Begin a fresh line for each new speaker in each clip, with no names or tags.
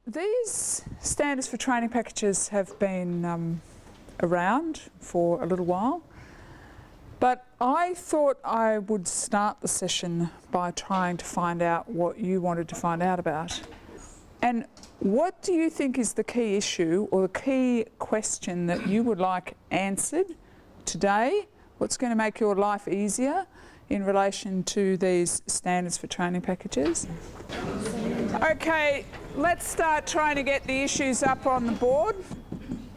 these standards for training packages have been around for a little while, but I thought I would start the session by trying to find out what you wanted to find out about. And what do you think is the key issue or the key question that you would like answered today? What's going to make your life easier in relation to these standards for training packages? Okay, let's start trying to get the issues up on the board.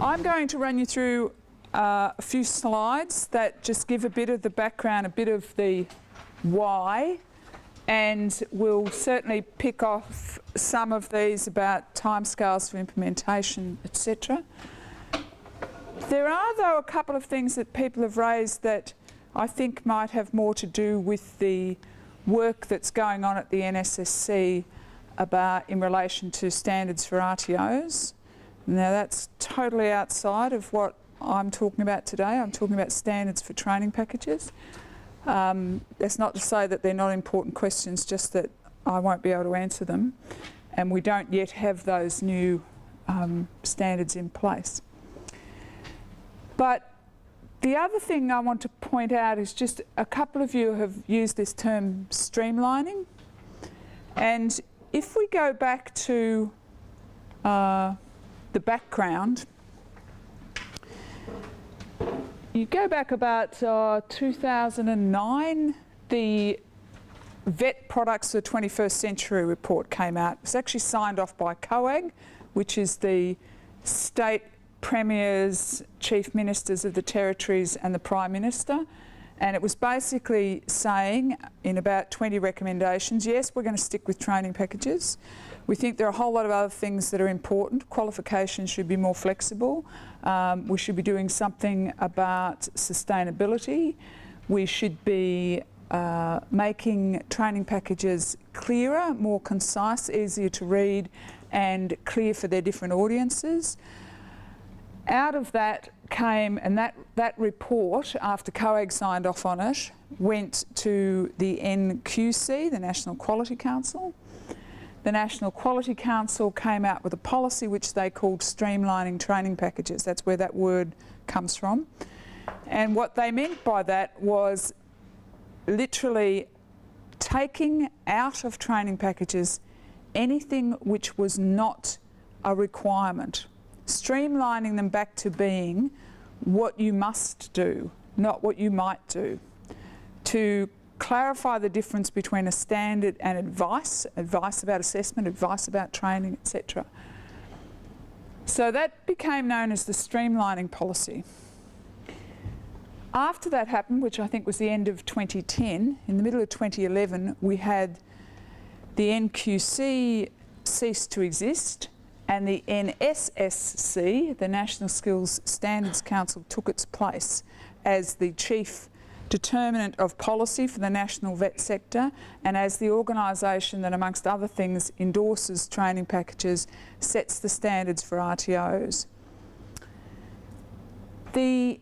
I'm going to run you through a few slides that just give a bit of the background, a bit of the why, and we'll certainly pick off some of these about timescales for implementation, etc. There are, though, a couple of things that people have raised that I think might have more to do with the work that's going on at the NSSC in relation to standards for RTOs. Now, that's totally outside of what I'm talking about today. I'm talking about standards for training packages. That's not to say that they're not important questions, just that I won't be able to answer them, and we don't yet have those new standards in place. But the other thing I want to point out is just a couple of you have used this term streamlining, and if we go back to the background, you go back about 2009, the Vet Products for the 21st Century report came out. It's actually signed off by COAG, which is the state premiers, chief ministers of the territories and the Prime Minister. And it was basically saying in about 20 recommendations, yes, we're going to stick with training packages. We think there are a whole lot of other things that are important. Qualification should be more flexible. We should be doing something about sustainability. We should be making training packages clearer, more concise, easier to read, and clear for their different audiences. Out of that came, and that report, after COAG signed off on it, went to the NQC, the National Quality Council. The National Quality Council came out with a policy which they called streamlining training packages. That's where that word comes from. And what they meant by that was literally taking out of training packages anything which was not a requirement, streamlining them back to being what you must do, not what you might do, to clarify the difference between a standard and advice about assessment, advice about training, etc. So that became known as the streamlining policy. After that happened, which I think was the end of 2010, in the middle of 2011, we had the NQC cease to exist, and the NSSC, the National Skills Standards Council, took its place as the chief determinant of policy for the national vet sector and as the organisation that, amongst other things, endorses training packages, sets the standards for RTOs. They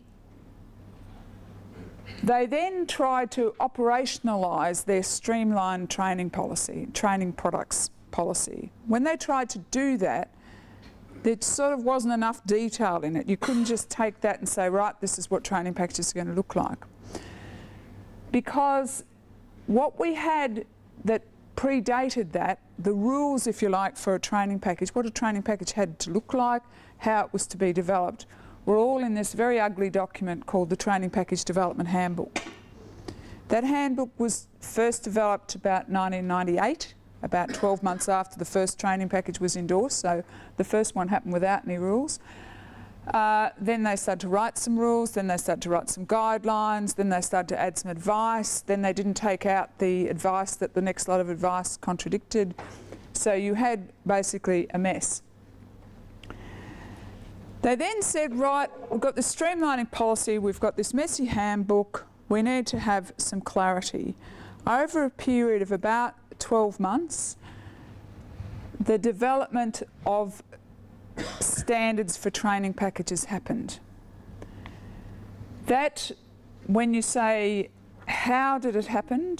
then tried to operationalise their streamlined training policy, training products policy. When they tried to do that, there sort of wasn't enough detail in it. You couldn't just take that and say, right, this is what training packages are going to look like. Because what we had that predated that, the rules, if you like, for a training package, what a training package had to look like, how it was to be developed, were all in this very ugly document called the Training Package Development Handbook. That handbook was first developed about 1998, about 12 months after the first training package was endorsed, so the first one happened without any rules. Then they started to write some rules, then they started to write some guidelines, then they started to add some advice, then they didn't take out the advice that the next lot of advice contradicted. So you had basically a mess. They then said, right, we've got the streamlining policy, we've got this messy handbook, we need to have some clarity. Over a period of about 12 months, the development of standards for training packages happened. That, when you say, how did it happen?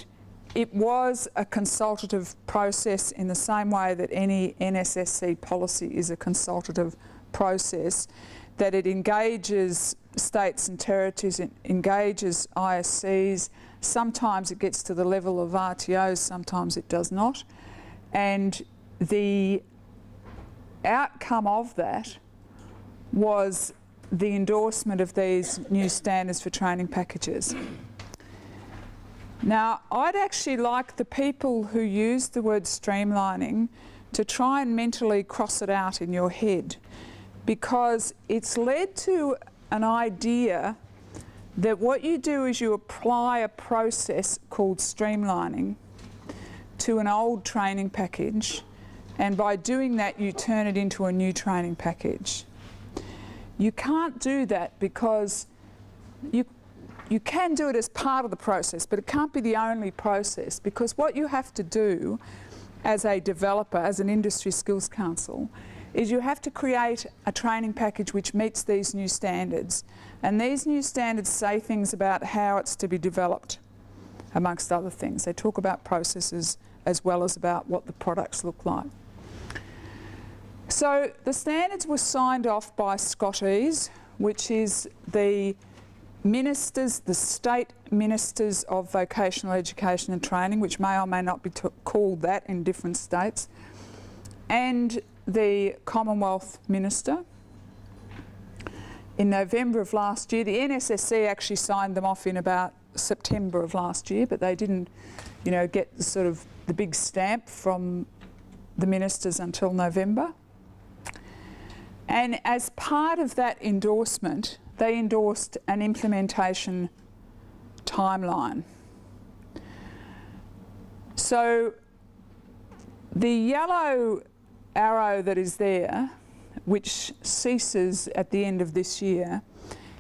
it was a consultative process in the same way that any NSSC policy is a consultative process, that it engages states and territories, it engages ISCs. Sometimes it gets to the level of RTOs, sometimes it does not. And the outcome of that was the endorsement of these new standards for training packages. Now, I'd actually like the people who use the word streamlining to try and mentally cross it out in your head, because it's led to an idea that what you do is you apply a process called streamlining to an old training package, and by doing that you turn it into a new training package. You can't do that, because you can do it as part of the process, but it can't be the only process, because what you have to do as a developer, as an industry skills council, is you have to create a training package which meets these new standards. And these new standards say things about how it's to be developed, amongst other things. They talk about processes as well as about what the products look like. So the standards were signed off by Scotties, which is the ministers, the state ministers of vocational education and training, which may or may not be called that in different states, and the Commonwealth Minister. In November of last year, the NSSC actually signed them off in about September of last year, but they didn't, get the sort of the big stamp from the ministers until November. And as part of that endorsement, they endorsed an implementation timeline. So the yellow arrow that is there, which ceases at the end of this year,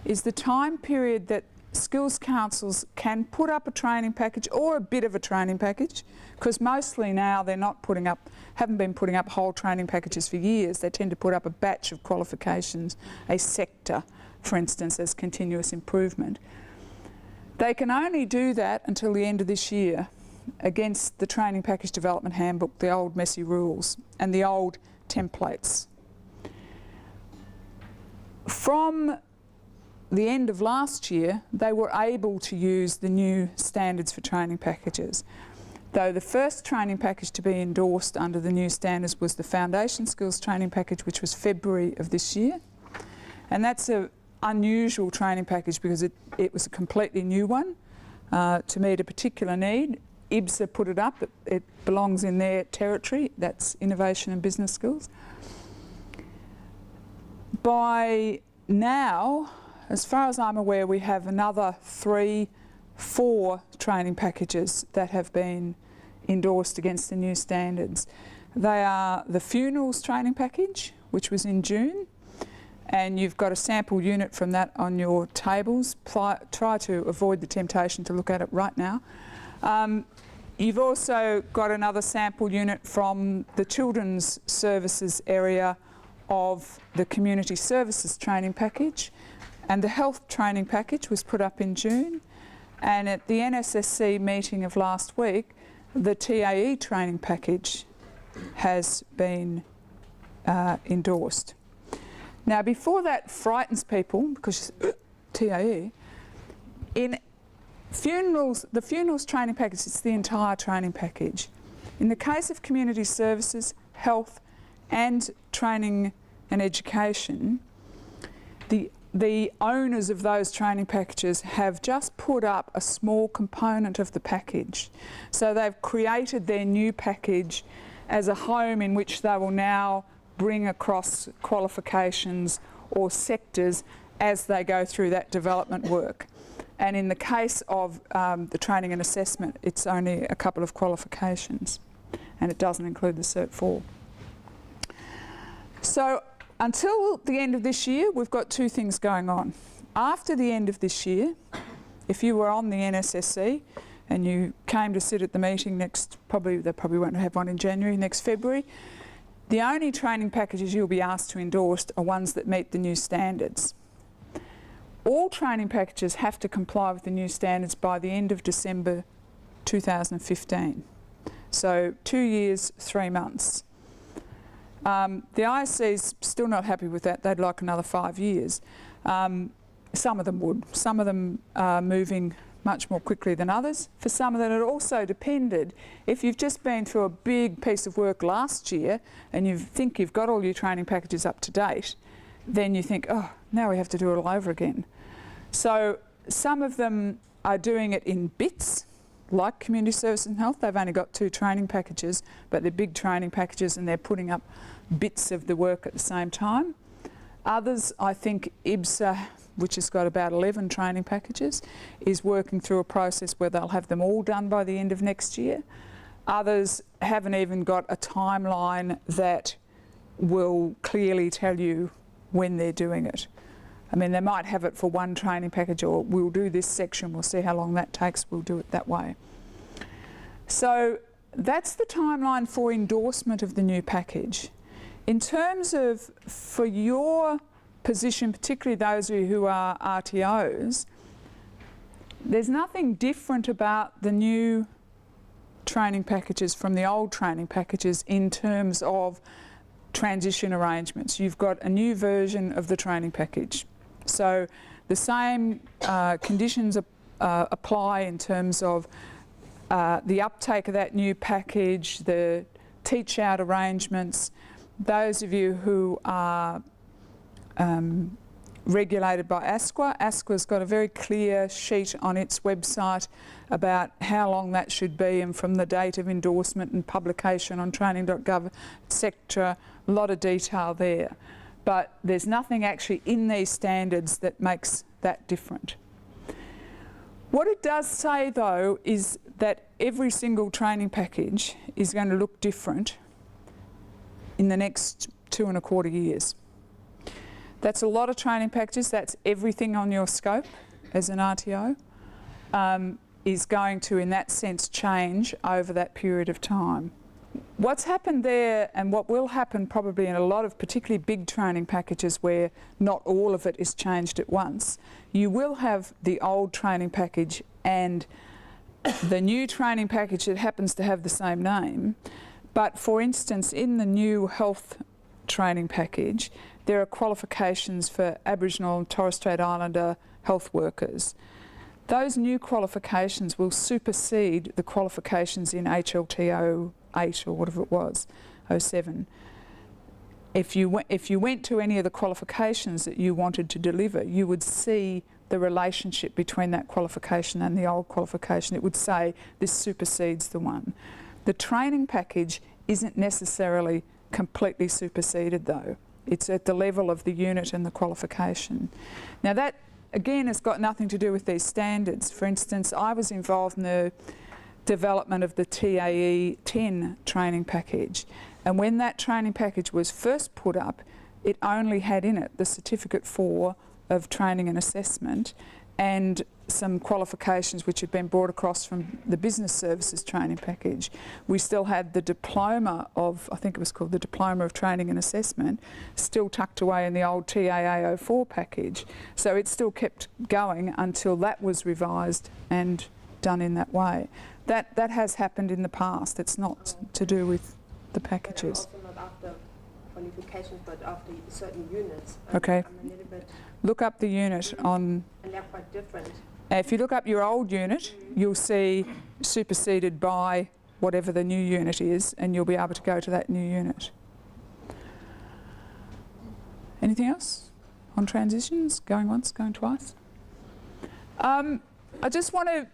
is the time period that skills councils can put up a training package or a bit of a training package, because mostly now they're not putting up, haven't been putting up whole training packages for years. They tend to put up a batch of qualifications, a sector, for instance, as continuous improvement. They can only do that until the end of this year against the Training Package Development Handbook, the old messy rules and the old templates. From the end of last year, they were able to use the new standards for training packages. Though the first training package to be endorsed under the new standards was the Foundation Skills Training Package, which was February of this year. And that's an unusual training package because it was a completely new one to meet a particular need. IBSA put it up, it belongs in their territory, that's innovation and business skills. By now, as far as I'm aware, we have another 4 training packages that have been endorsed against the new standards. They are the Funerals Training Package, which was in June, and you've got a sample unit from that on your tables. Try to avoid the temptation to look at it right now. You've also got another sample unit from the Children's Services area of the Community Services Training Package, and the Health Training Package was put up in June, and at the NSSC meeting of last week, the TAE Training Package has been endorsed. Now, before that frightens people, because TAE, in the funerals training package, it's the entire training package. In the case of community services, health and training and education, the owners of those training packages have just put up a small component of the package. So they've created their new package as a home in which they will now bring across qualifications or sectors as they go through that development work. And in the case of the training and assessment, it's only a couple of qualifications, and it doesn't include the Cert 4. So until the end of this year, we've got 2 things going on. After the end of this year, if you were on the NSSC and you came to sit at the meeting they probably won't have one in January, next February, the only training packages you'll be asked to endorse are ones that meet the new standards. All training packages have to comply with the new standards by the end of December 2015. So 2 years, 3 months. The ISC's still not happy with that. They'd like another 5 years. Some of them would. Some of them are moving much more quickly than others. For some of them it also depended. If you've just been through a big piece of work last year and you think you've got all your training packages up to date, then you think, oh, now we have to do it all over again. So some of them are doing it in bits, like community service and health. They've only got 2 training packages, but they're big training packages and they're putting up bits of the work at the same time. Others, I think IBSA, which has got about 11 training packages, is working through a process where they'll have them all done by the end of next year. Others haven't even got a timeline that will clearly tell you when they're doing it. I mean, they might have it for one training package, or we'll do this section, we'll see how long that takes, we'll do it that way. So that's the timeline for endorsement of the new package. In terms of, for your position, particularly those of you who are RTOs, there's nothing different about the new training packages from the old training packages in terms of transition arrangements. You've got a new version of the training package. So the same conditions apply in terms of the uptake of that new package, the teach out arrangements. Those of you who are regulated by ASQA, ASQA's got a very clear sheet on its website about how long that should be, and from the date of endorsement and publication on training.gov, etc. A lot of detail there. But there's nothing actually in these standards that makes that different. What it does say though is that every single training package is going to look different in the next 2.25 years. That's a lot of training packages. That's everything on your scope as an RTO is going to, in that sense, change over that period of time. What's happened there, and what will happen probably in a lot of particularly big training packages where not all of it is changed at once, you will have the old training package and the new training package that happens to have the same name. But for instance, in the new health training package, there are qualifications for Aboriginal and Torres Strait Islander health workers. Those new qualifications will supersede the qualifications in HLT 08 or whatever it was, 07. If you went to any of the qualifications that you wanted to deliver, you would see the relationship between that qualification and the old qualification. It would say this supersedes the one. The training package isn't necessarily completely superseded though. It's at the level of the unit and the qualification. Now that, again, has got nothing to do with these standards. For instance, I was involved in the development of the TAE 10 training package. And when that training package was first put up, it only had in it the Certificate 4 of Training and Assessment and some qualifications which had been brought across from the Business Services training package. We still had the diploma of, I think it was called the Diploma of Training and Assessment, still tucked away in the old TAA 04 package. So it still kept going until that was revised and done in that way. That has happened in the past. It's not to do with the packages.
But also not after qualifications, but after certain units.
Okay.
I'm a little bit
look up the unit on...
And they're quite different.
If you look up your old unit, you'll see superseded by whatever the new unit is, and you'll be able to go to that new unit. Anything else on transitions? Going once, going twice? I just want to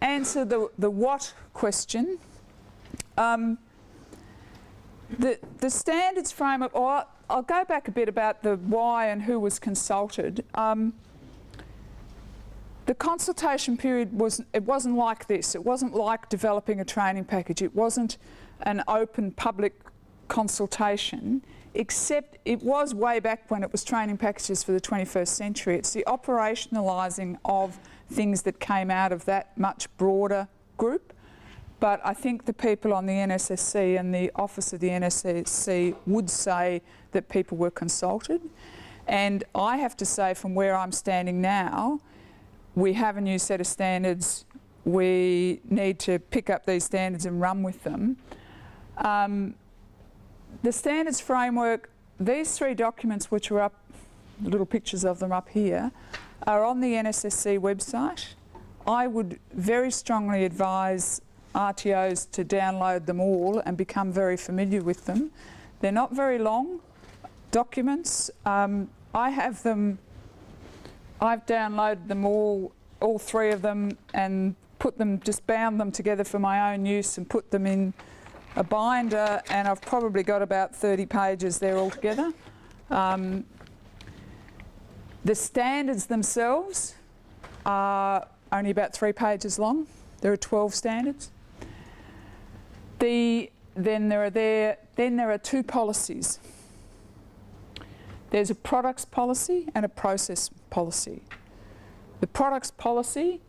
answer the what question. The standards framework, or I'll go back a bit about the why and who was consulted. The consultation period wasn't like this. It wasn't like developing a training package. It wasn't an open public consultation, except it was way back when it was training packages for the 21st century. It's the operationalising of things that came out of that much broader group. But I think the people on the NSSC and the Office of the NSSC would say that people were consulted. And I have to say, from where I'm standing now, we have a new set of standards we need to pick up these standards and run with them. The standards framework, these 3 documents which are up, the little pictures of them up here, are on the NSSC website. I would very strongly advise RTOs to download them all and become very familiar with them. They're not very long documents. I have them, I've downloaded them all 3 of them, and put them, just bound them together for my own use and put them in a binder, and I've probably got about 30 pages there altogether. The standards themselves are only about 3 pages long. There are 12 standards. Then there are 2 policies. There's a products policy and a process policy. The products policy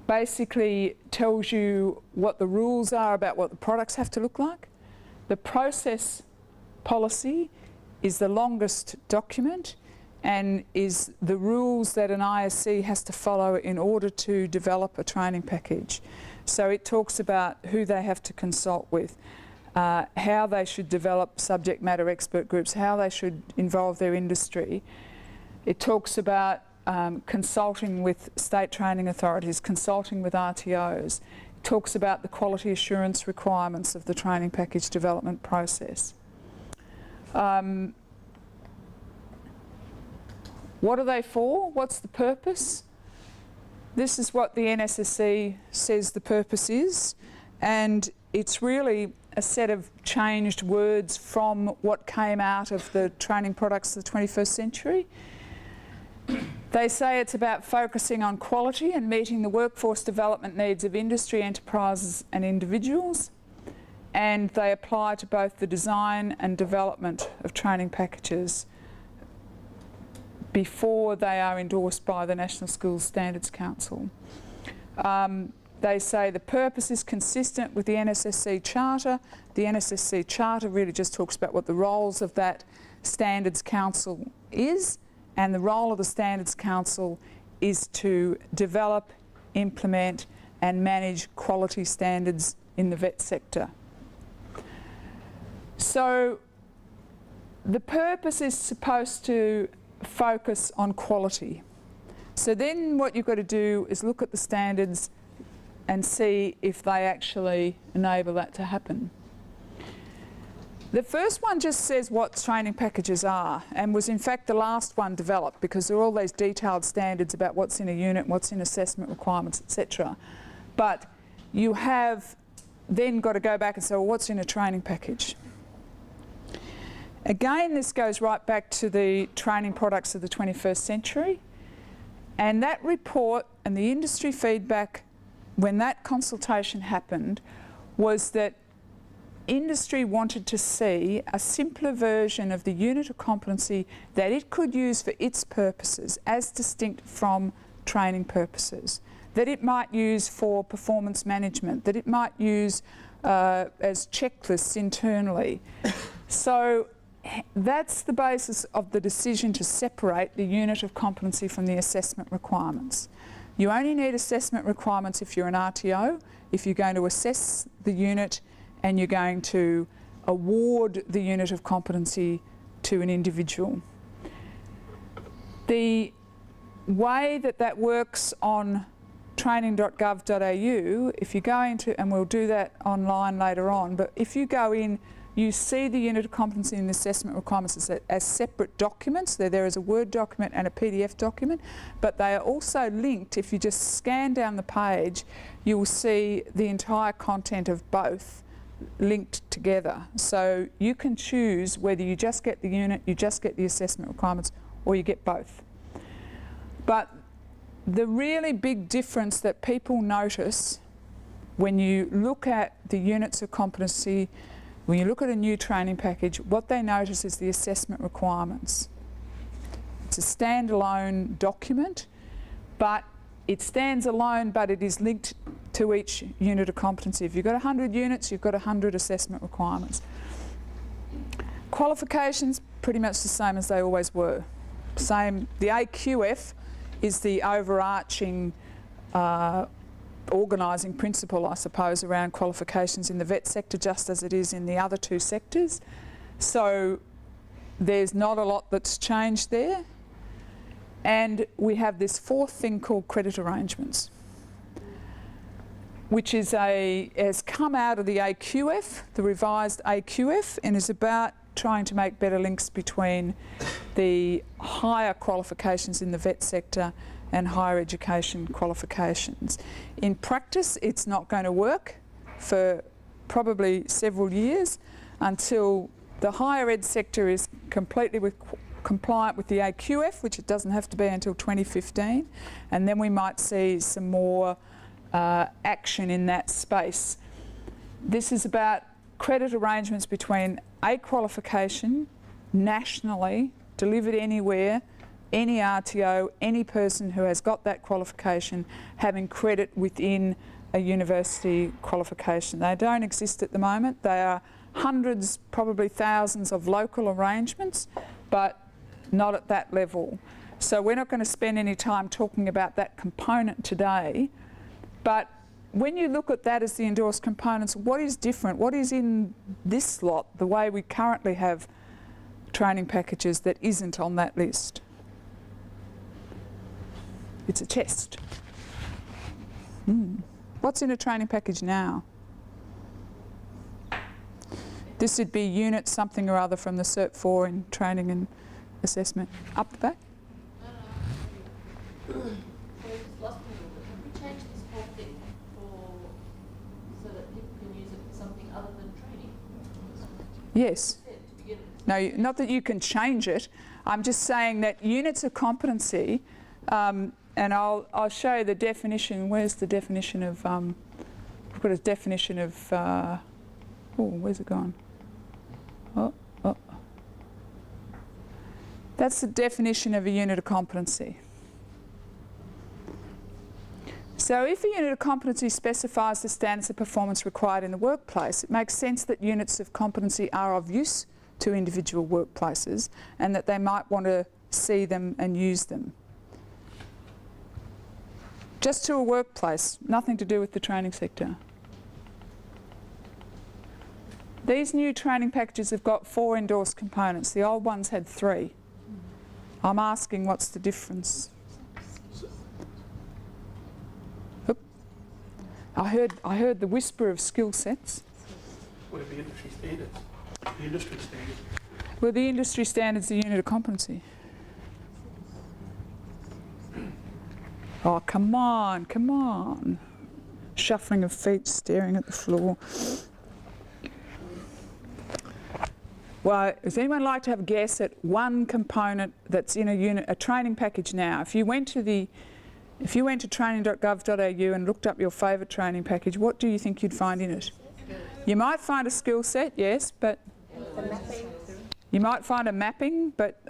basically tells you what the rules are about what the products have to look like. The process policy is the longest document and is the rules that an ISC has to follow in order to develop a training package. So it talks about who they have to consult with, how they should develop subject matter expert groups, how they should involve their industry. It talks about consulting with state training authorities, consulting with RTOs. It talks about the quality assurance requirements of the training package development process. What are they for? What's the purpose? This is what the NSSC says the purpose is, and it's really a set of changed words from what came out of the training products of the 21st century. They say it's about focusing on quality and meeting the workforce development needs of industry, enterprises and individuals, and they apply to both the design and development of training packages before they are endorsed by the National Schools Standards Council. They say the purpose is consistent with the NSSC Charter. The NSSC Charter really just talks about what the roles of that Standards Council is, and the role of the Standards Council is to develop, implement and manage quality standards in the vet sector. So the purpose is supposed to focus on quality. So then what you've got to do is look at the standards and see if they actually enable that to happen. The first one just says what training packages are, and was in fact the last one developed, because there are all these detailed standards about what's in a unit, what's in assessment requirements, etc. But you have then got to go back and say, well, what's in a training package? Again, this goes right back to the training products of the 21st century, and that report and the industry feedback when that consultation happened was that industry wanted to see a simpler version of the unit of competency that it could use for its purposes as distinct from training purposes, that it might use for performance management, that it might use as checklists internally. So that's the basis of the decision to separate the unit of competency from the assessment requirements. You only need assessment requirements if you're an RTO, if you're going to assess the unit and you're going to award the unit of competency to an individual. The way that that works on training.gov.au, if you go into, and we'll do that online later on, but if you go in, you see the unit of competency and the assessment requirements as separate documents. They're there as a Word document and a PDF document, but they are also linked. If you just scan down the page, you will see the entire content of both linked together. So you can choose whether you just get the unit, you just get the assessment requirements, or you get both. But the really big difference that people notice when you look at the units of competency, when you look at a new training package, what they notice is the assessment requirements. It's a standalone document, but it stands alone, but it is linked to each unit of competency. If you've got 100 units, you've got 100 assessment requirements. Qualifications, pretty much the same as they always were. Same, the AQF is the overarching organising principle, I suppose, around qualifications in the vet sector, just as it is in the other two sectors. So there's not a lot that's changed there. And we have this fourth thing called credit arrangements, which is has come out of the AQF, the revised AQF, and is about trying to make better links between the higher qualifications in the vet sector and higher education qualifications. In practice, it's not going to work for probably several years until the higher ed sector is completely compliant with the AQF, which it doesn't have to be until 2015, and then we might see some more action in that space. This is about credit arrangements between a qualification nationally, delivered anywhere, any RTO, any person who has got that qualification having credit within a university qualification. They don't exist at the moment. They are hundreds, probably thousands of local arrangements, but not at that level. So we're not going to spend any time talking about that component today, but when you look at that as the endorsed components, what is different? What is in this lot, the way we currently have training packages, that isn't on that list? It's a test. What's in a training package now? This would be unit something or other from the Cert 4 in training and assessment. Up the back? Yes. No, not that you can change it. I'm just saying that units of competency, and I'll show you the definition. Where's the definition of, we've got a definition of, oh, where's it gone? Oh. That's the definition of a unit of competency. So if a unit of competency specifies the standards of performance required in the workplace, it makes sense that units of competency are of use to individual workplaces and that they might want to see them and use them. Just to a workplace, nothing to do with the training sector. These new training packages have got 4 endorsed components. The old ones had 3. I'm asking, what's the difference? I heard the whisper of skill sets.
What are the industry standards? The industry standards.
Well, the industry standards, the unit of competency. Oh, come on. Shuffling of feet, staring at the floor. Well, does anyone like to have a guess at one component that's in a training package now? If you went to training.gov.au and looked up your favourite training package, what do you think you'd find in it? You might find a skill set, yes, but you might find a mapping, but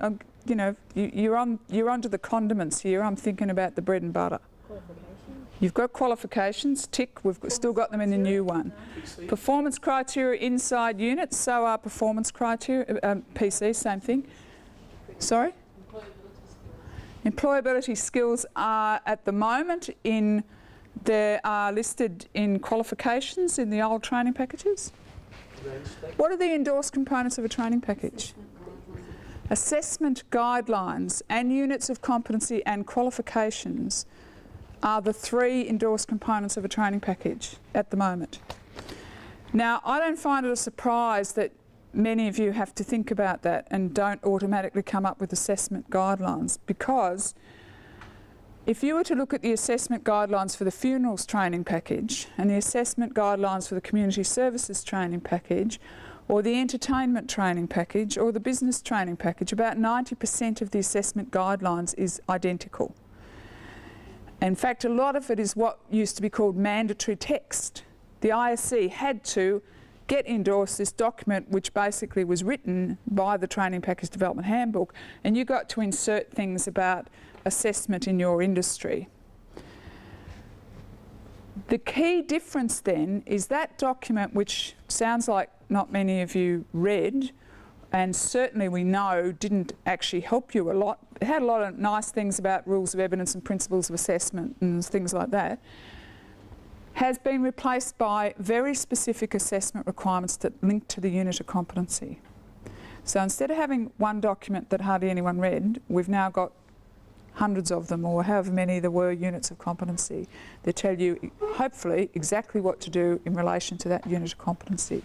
you know, you're onto the condiments here. I'm thinking about the bread and butter. You've got qualifications, tick. We've still got them in the new one. Performance criteria inside units, so are performance criteria. PC, same thing. Sorry. Employability skills are at the moment they are listed in qualifications in the old training packages. What are the endorsed components of a training package? Assessment guidelines and units of competency and qualifications are the 3 endorsed components of a training package at the moment. Now, I don't find it a surprise that many of you have to think about that and don't automatically come up with assessment guidelines, because if you were to look at the assessment guidelines for the funerals training package and the assessment guidelines for the community services training package or the entertainment training package or the business training package, about 90% of the assessment guidelines is identical. In fact, a lot of it is what used to be called mandatory text. The ISC had to get endorsed this document, which basically was written by the Training Package Development Handbook, and you got to insert things about assessment in your industry. The key difference then is that document, which sounds like not many of you read, and certainly we know didn't actually help you a lot. It had a lot of nice things about rules of evidence and principles of assessment and things like that, has been replaced by very specific assessment requirements that link to the unit of competency. So instead of having one document that hardly anyone read, we've now got hundreds of them, or however many there were units of competency, that tell you, hopefully, exactly what to do in relation to that unit of competency.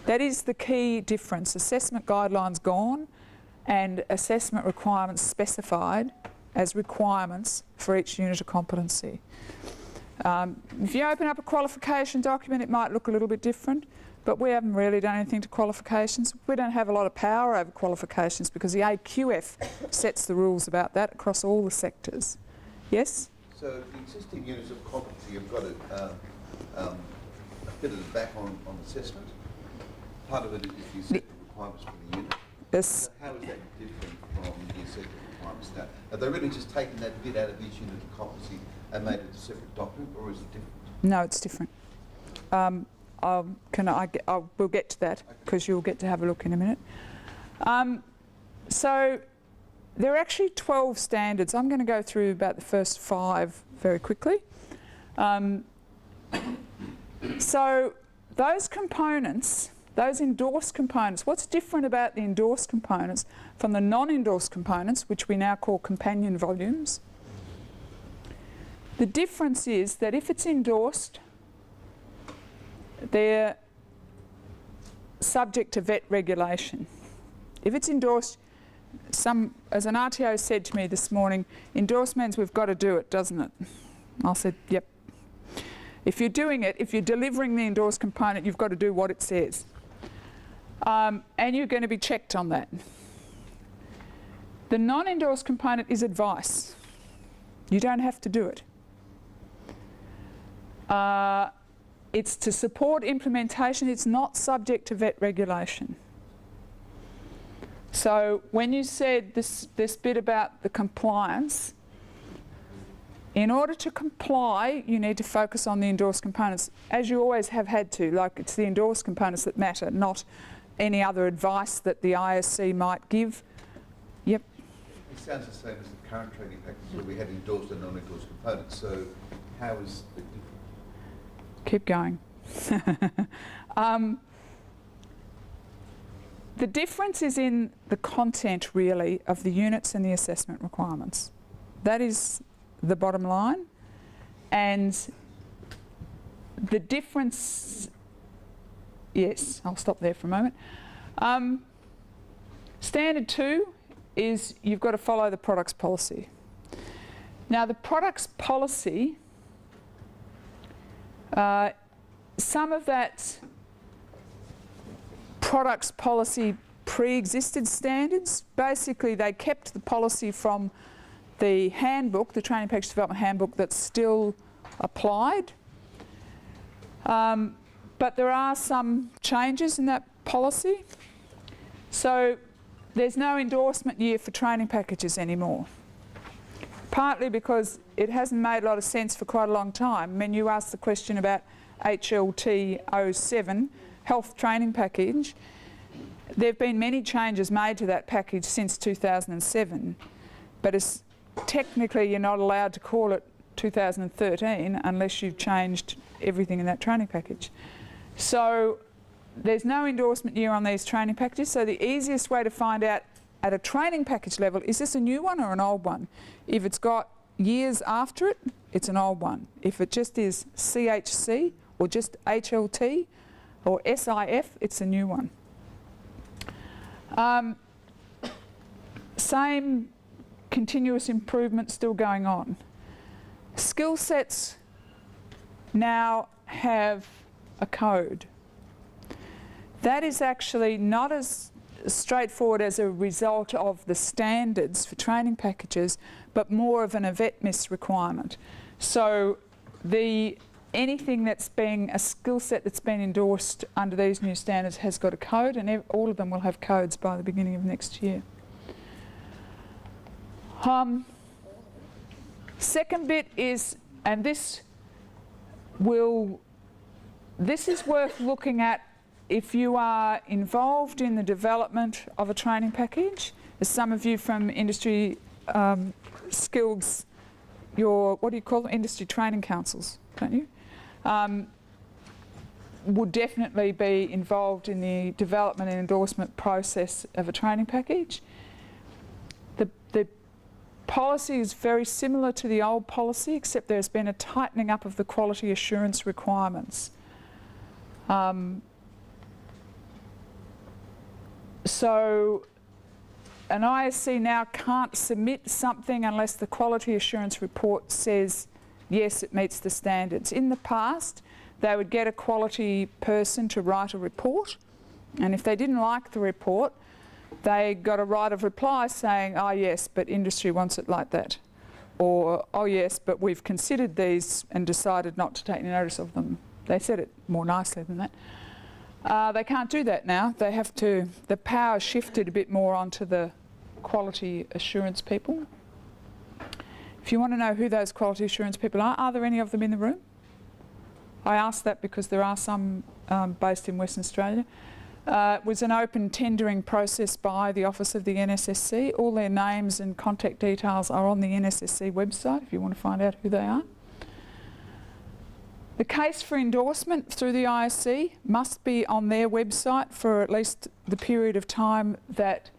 That is the key difference. Assessment guidelines gone and assessment requirements specified as requirements for each unit of competency. If you open up a qualification document, it might look a little bit different, but we haven't really done anything to qualifications. We don't have a lot of power over qualifications because the AQF sets the rules about that across all the sectors. Yes?
So the existing units of competency, you've got a bit of the back on assessment. Part of it is you set the requirements for the unit.
Yes.
So how is that different from the assessment requirements now? Have they really just taken that bit out of each unit of competency and made it a separate document, or is it different?
No, it's different. We'll get to that because you'll get to have a look in a minute. So there are actually 12 standards. I'm going to go through about the first 5 very quickly. So those components, those endorsed components, what's different about the endorsed components from the non-endorsed components, which we now call companion volumes? The difference is that if it's endorsed, they're subject to vet regulation. If it's endorsed, as an RTO said to me this morning, endorsement, we've got to do it, doesn't it? I said, yep. If you're doing it, if you're delivering the endorsed component, you've got to do what it says. And you're going to be checked on that. The non-endorsed component is advice. You don't have to do it. It's to support implementation. It's not subject to vet regulation. So when you said this bit about the compliance, in order to comply, you need to focus on the endorsed components, as you always have had to. Like, it's the endorsed components that matter, not any other advice that the ISC might give. Yep.
It sounds the same as the current training package where we had endorsed and non-endorsed components. So how is it different?
Keep going. The difference is in the content, really, of the units and the assessment requirements. That is the bottom line. And the difference, yes, I'll stop there for a moment. Standard 2 is you've got to follow the products policy. Now, the products policy, some of that products policy pre-existed standards. Basically, they kept the policy from the handbook, the Training Package Development Handbook, that's still applied. But there are some changes in that policy. So there's no endorsement year for training packages anymore. Partly because it hasn't made a lot of sense for quite a long time. When you ask the question about HLT 07, Health Training Package, there have been many changes made to that package since 2007, but it's technically you're not allowed to call it 2013 unless you've changed everything in that training package. So there's no endorsement year on these training packages, so the easiest way to find out at a training package level, is this a new one or an old one? If it's got years after it, it's an old one. If it just is CHC or just HLT or SIF, it's a new one. Same continuous improvement still going on. Skill sets now have a code. That is actually not as straightforward as a result of the standards for training packages, but more of an EVETMIS requirement. So anything that's being a skill set that's been endorsed under these new standards has got a code, and all of them will have codes by the beginning of next year. Second bit is, and this is worth looking at if you are involved in the development of a training package, as some of you from industry skills, what do you call them? Industry training councils, don't you? Would definitely be involved in the development and endorsement process of a training package. The policy is very similar to the old policy, except there's been a tightening up of the quality assurance requirements. So an ISC now can't submit something unless the quality assurance report says, yes, it meets the standards. In the past, they would get a quality person to write a report, and if they didn't like the report, they got a right of reply saying, oh yes, but industry wants it like that. Or, oh yes, but we've considered these and decided not to take any notice of them. They said it more nicely than that. They can't do that now. They have to, the power shifted a bit more onto the quality assurance people. If you want to know who those quality assurance people are there any of them in the room? I ask that because there are some based in Western Australia. It was an open tendering process by the Office of the NSSC. All their names and contact details are on the NSSC website if you want to find out who they are. The case for endorsement through the ISC must be on their website for at least the period of time that,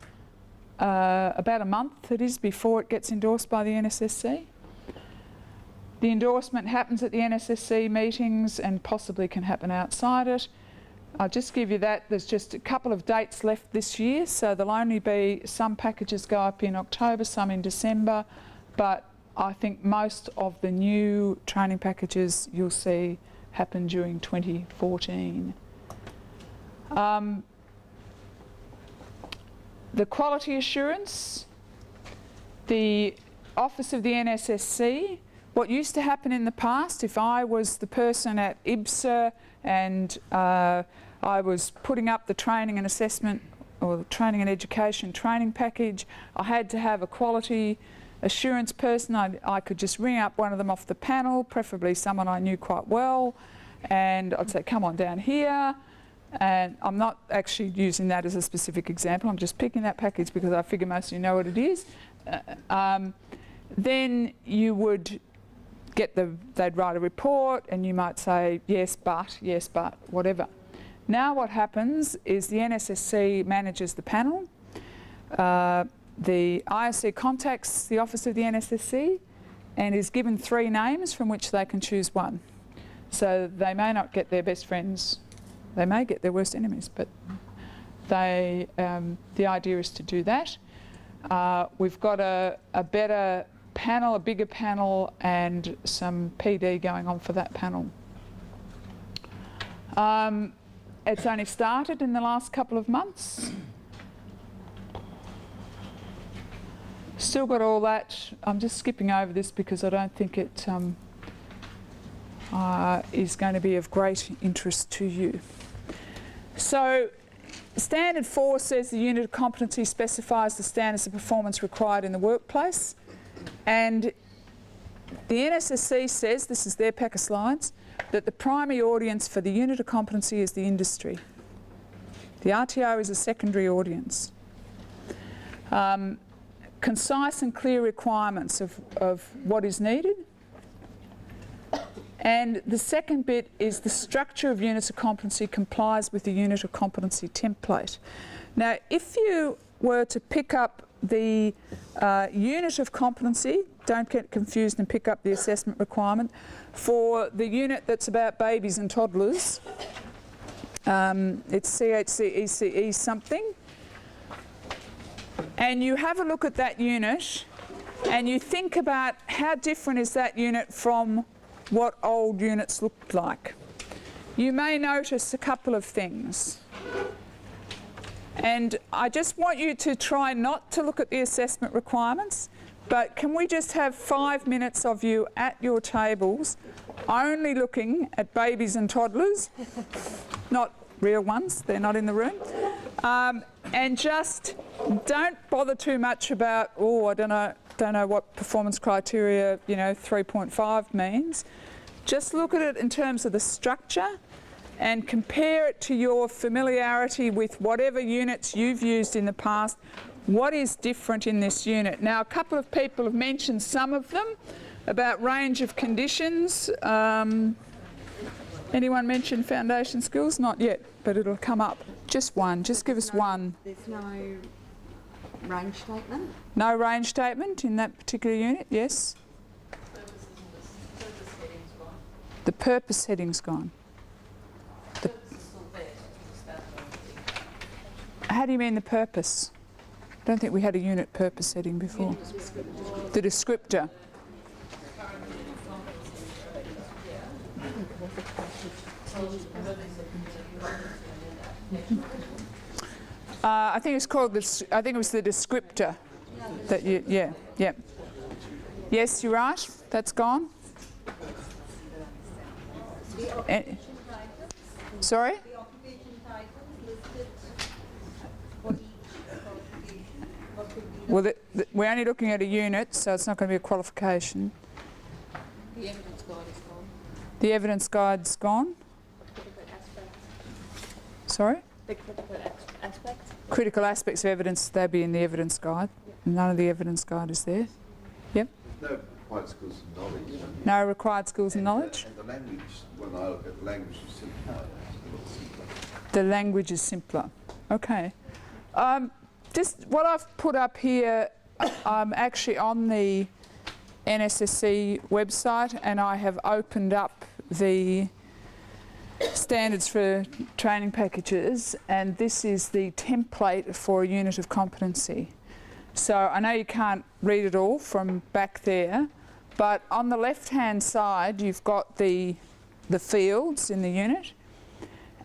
about a month it is, before it gets endorsed by the NSSC. The endorsement happens at the NSSC meetings and possibly can happen outside it. I'll just give you that. There's just a couple of dates left this year, so there'll only be some packages go up in October, some in December, but I think most of the new training packages you'll see happen during 2014. The quality assurance, the Office of the NSSC, what used to happen in the past, if I was the person at IBSA and I was putting up the training and assessment or the training and education training package, I had to have a quality assurance person. I could just ring up one of them off the panel, preferably someone I knew quite well, and I'd say, come on down here. And I'm not actually using that as a specific example, I'm just picking that package because I figure most of you know what it is. Then you would get they'd write a report and you might say, yes, but, whatever. Now what happens is the NSSC manages the panel. The ISC contacts the Office of the NSSC and is given 3 names from which they can choose one. So they may not get their best friends, they may get their worst enemies, but the idea is to do that. We've got a better panel, a bigger panel, and some PD going on for that panel. It's only started in the last couple of months. Still got all that. I'm just skipping over this because I don't think it is going to be of great interest to you. So, Standard 4 says the unit of competency specifies the standards of performance required in the workplace, and the NSSC says, this is their pack of slides, that the primary audience for the unit of competency is the industry. The RTO is a secondary audience. Concise and clear requirements of what is needed. And the second bit is the structure of units of competency complies with the unit of competency template. Now, if you were to pick up the unit of competency, don't get confused and pick up the assessment requirement, for the unit that's about babies and toddlers, it's CHC ECE something, and you have a look at that unit and you think about how different is that unit from what old units looked like. You may notice a couple of things. And I just want you to try not to look at the assessment requirements, but can we just have 5 minutes of you at your tables only looking at babies and toddlers, not real ones, they're not in the room, and just don't bother too much about, oh, I don't know what performance criteria, 3.5 means. Just look at it in terms of the structure and compare it to your familiarity with whatever units you've used in the past. What is different in this unit? Now, a couple of people have mentioned some of them about range of conditions. Anyone mention foundation skills? Not yet, but it'll come up. Just one, just give us one.
There's no range statement.
No range statement in that particular unit, yes? The purpose heading's gone. How do you mean the purpose? I don't think we had a unit purpose heading before. The descriptor. I think it's called this. I think it was the descriptor. That you, yeah. Yes, you're right. That's gone. Sorry. Well, we're only looking at a unit, so it's not going to be a qualification.
The evidence guide is gone.
The evidence guide's gone.
Critical aspects.
Sorry?
The critical aspects.
Critical aspects of evidence, they'll be in the evidence guide. None of the evidence guide is there. Yep.
There's no required skills and knowledge.
No required skills and knowledge.
And the language, when I look at the language, is simpler.
The language is simpler. Okay. Just what I've put up here, I'm actually on the NSSC website, and I have opened up the standards for training packages, and this is the template for a unit of competency. So I know you can't read it all from back there, but on the left-hand side you've got the fields in the unit,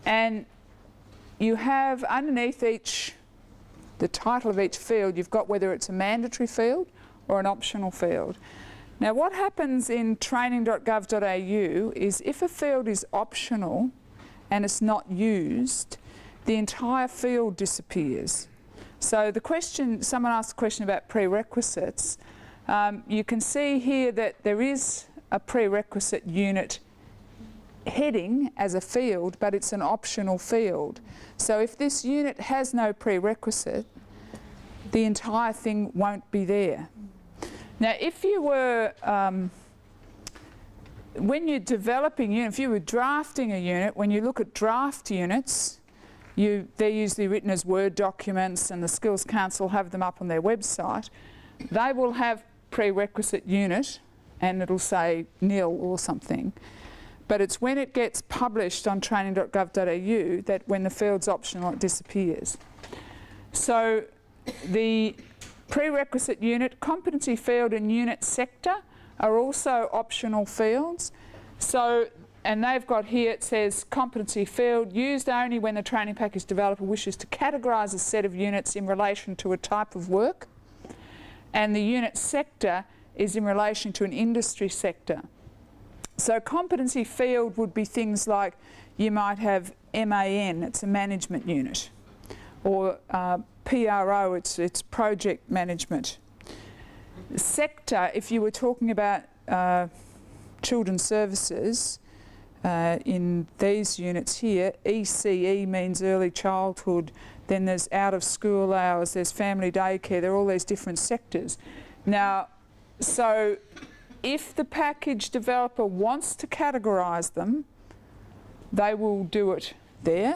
and you have underneath the title of each field, you've got whether it's a mandatory field or an optional field. Now, what happens in training.gov.au is if a field is optional and it's not used, the entire field disappears. So the question, someone asked a question about prerequisites. You can see here that there is a prerequisite unit heading as a field, but it's an optional field. So if this unit has no prerequisite, the entire thing won't be there. Now, if you were, when you're developing unit, if you were drafting a unit, when you look at draft units, they're usually written as Word documents, and the Skills Council have them up on their website. They will have prerequisite unit, and it'll say nil or something. But it's when it gets published on training.gov.au that when the field's optional, it disappears. So the prerequisite unit, competency field and unit sector are also optional fields. So, and they've got here, it says competency field used only when the training package developer wishes to categorise a set of units in relation to a type of work. And the unit sector is in relation to an industry sector. So competency field would be things like you might have MAN, it's a management unit, or PRO, it's project management. Sector, if you were talking about children's services in these units here, ECE means early childhood, then there's out of school hours, there's family daycare, there are all these different sectors. Now, so if the package developer wants to categorise them, they will do it there,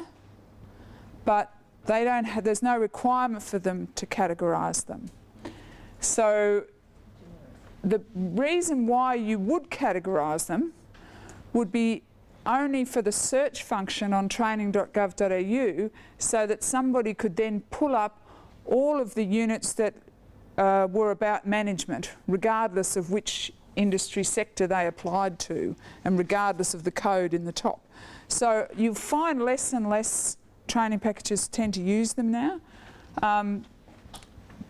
but they don't have, there's no requirement for them to categorise them. So the reason why you would categorise them would be only for the search function on training.gov.au, so that somebody could then pull up all of the units that were about management, regardless of which industry sector they applied to and regardless of the code in the top. So you'll find less and less training packages tend to use them now.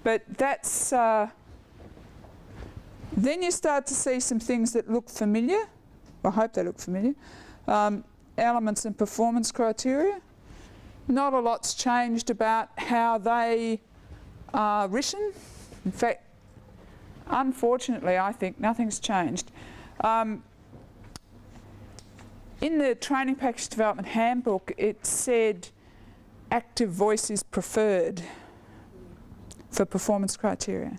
But that's, then you start to see some things that look familiar. I hope they look familiar. Elements and performance criteria. Not a lot's changed about how they are written. In fact, unfortunately, I think nothing's changed. in the Training Package Development Handbook, it said active voice is preferred for performance criteria.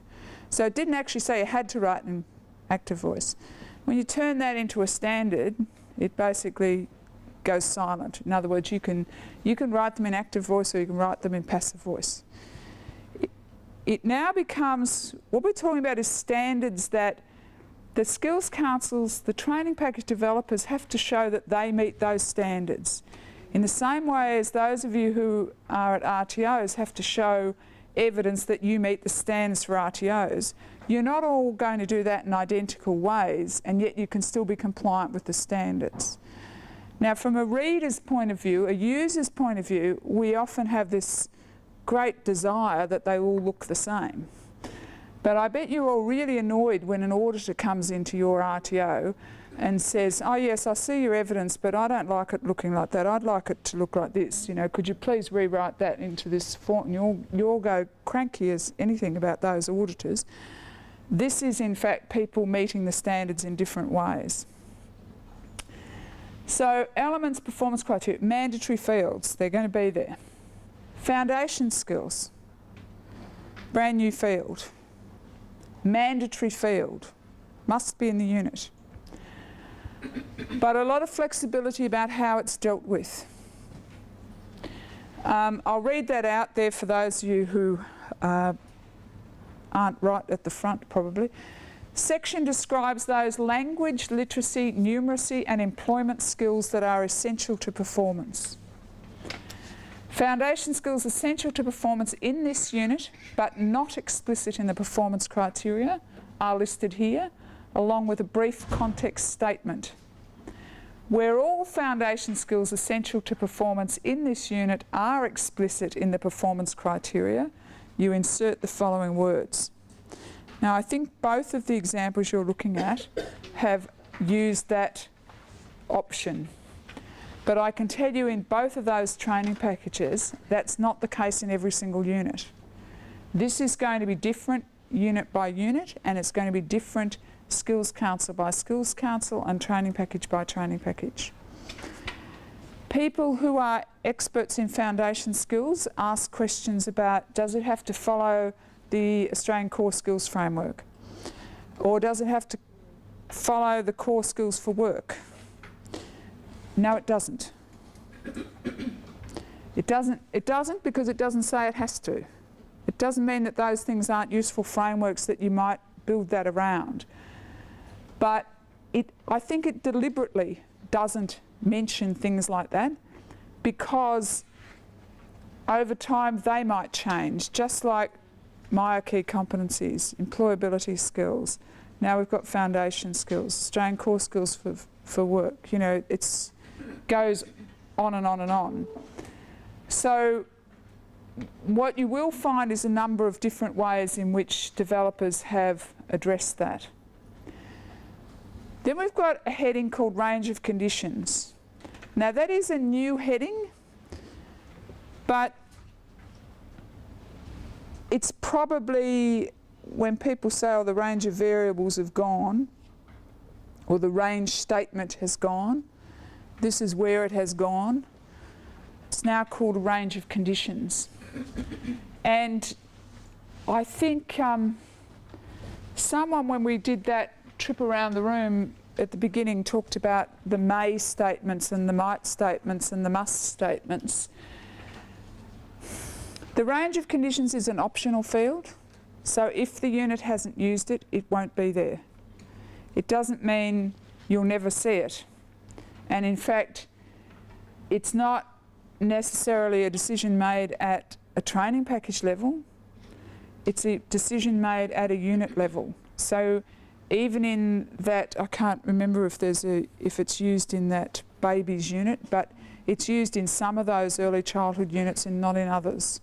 So it didn't actually say you had to write in active voice. When you turn that into a standard, it basically goes silent. In other words, you can write them in active voice or you can write them in passive voice. It now becomes, what we're talking about is standards that the skills councils, the training package developers have to show that they meet those standards. In the same way as those of you who are at RTOs have to show evidence that you meet the standards for RTOs, you're not all going to do that in identical ways, and yet you can still be compliant with the standards. Now, from a reader's point of view, a user's point of view, we often have this great desire that they all look the same. But I bet you're all really annoyed when an auditor comes into your RTO and says, oh yes, I see your evidence, but I don't like it looking like that. I'd like it to look like this. You know, could you please rewrite that into this form? And you'll go cranky as anything about those auditors. This is in fact people meeting the standards in different ways. So elements, performance criteria, mandatory fields, they're going to be there. Foundation skills, brand new field. Mandatory field, must be in the unit. But a lot of flexibility about how it's dealt with. I'll read that out there for those of you who aren't right at the front probably. Section describes those language, literacy, numeracy and employment skills that are essential to performance. Foundation skills essential to performance in this unit, but not explicit in the performance criteria, are listed here, along with a brief context statement. Where all foundation skills essential to performance in this unit are explicit in the performance criteria, you insert the following words. Now, I think both of the examples you're looking at have used that option. But I can tell you in both of those training packages, that's not the case in every single unit. This is going to be different unit by unit, and it's going to be different skills council by skills council and training package by training package. People who are experts in foundation skills ask questions about, does it have to follow the Australian Core Skills Framework? Or does it have to follow the core skills for work? No, it doesn't. It doesn't because it doesn't say it has to. It doesn't mean that those things aren't useful frameworks that you might build that around. But I think it deliberately doesn't mention things like that because over time they might change, just like Myer key competencies, employability skills. Now we've got foundation skills, Australian core skills for work. You know, it goes on and on and on. So what you will find is a number of different ways in which developers have addressed that. Then we've got a heading called range of conditions. Now that is a new heading, but it's probably when people say, oh, the range of variables have gone, or the range statement has gone, this is where it has gone. It's now called a range of conditions. And I think someone, when we did that trip around the room at the beginning, talked about the may statements and the might statements and the must statements. The range of conditions is an optional field, so if the unit hasn't used it, it won't be there. It doesn't mean you'll never see it. And in fact, it's not necessarily a decision made at a training package level, it's a decision made at a unit level. So even in that, I can't remember if it's used in that babies unit, but it's used in some of those early childhood units and not in others.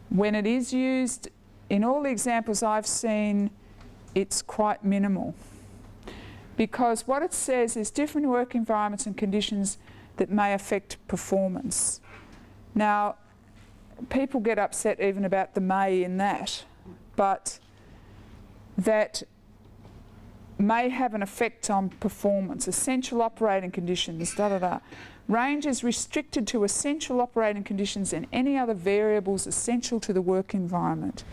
When it is used, in all the examples I've seen, it's quite minimal. Because what it says is different work environments and conditions that may affect performance. Now, people get upset even about the may in that, but that may have an effect on performance. Essential operating conditions, Range is restricted to essential operating conditions and any other variables essential to the work environment.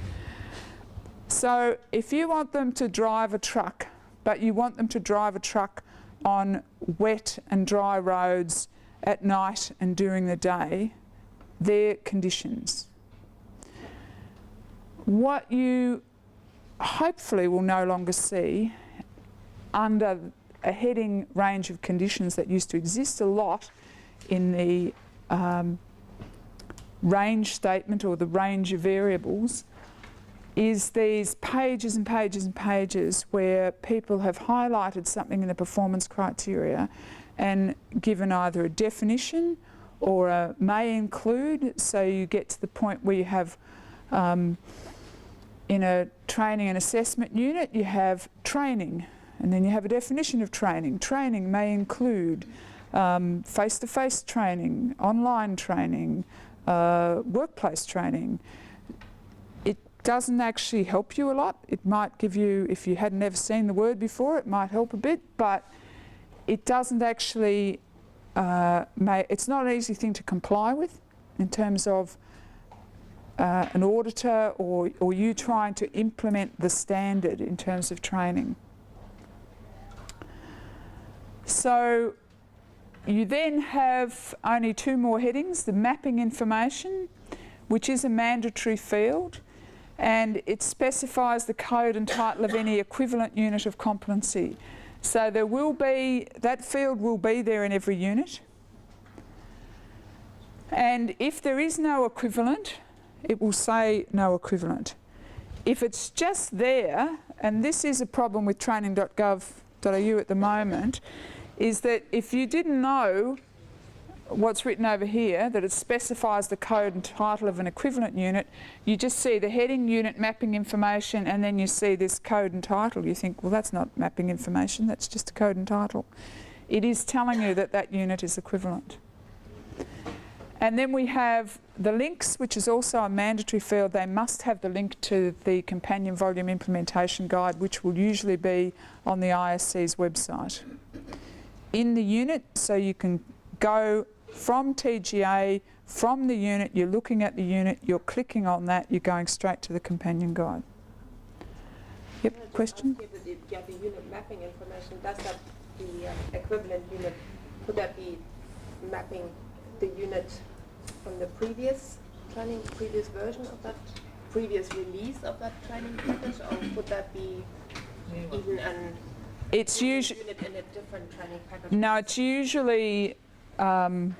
So if you want them to drive a truck, but you want them to drive a truck on wet and dry roads at night and during the day, they're conditions. What you hopefully will no longer see under a heading range of conditions that used to exist a lot in the range statement or the range of variables is these pages and pages and pages where people have highlighted something in the performance criteria and given either a definition or a may include, so you get to the point where you have in a training and assessment unit you have training, and then you have a definition of training. Training may include face-to-face training, online training, workplace training. It doesn't actually help you a lot. It might give you, if you hadn't ever seen the word before, it might help a bit, but it doesn't actually, it's not an easy thing to comply with in terms of an auditor or you trying to implement the standard in terms of training. So you then have only two more headings, the mapping information, which is a mandatory field, and it specifies the code and title of any equivalent unit of competency. So there will be, that field will be there in every unit. And if there is no equivalent, it will say no equivalent. If it's just there, and this is a problem with training.gov.au at the moment, is that if you didn't know what's written over here, that it specifies the code and title of an equivalent unit, you just see the heading, unit, mapping information, and then you see this code and title. You think, well, that's not mapping information, that's just a code and title. It is telling you that that unit is equivalent. And then we have the links, which is also a mandatory field. They must have the link to the companion volume implementation guide, which will usually be on the ISC's website. In the unit, so you can go from TGA, from the unit, you're looking at the unit, you're clicking on that, you're going straight to the companion guide. Yep, question?
The unit mapping information, does that the equivalent unit, could that be mapping the unit from the previous training, previous version of that, previous release of that training package, or could that be even an
It's usually
unit in a different training package?
no. It's usually the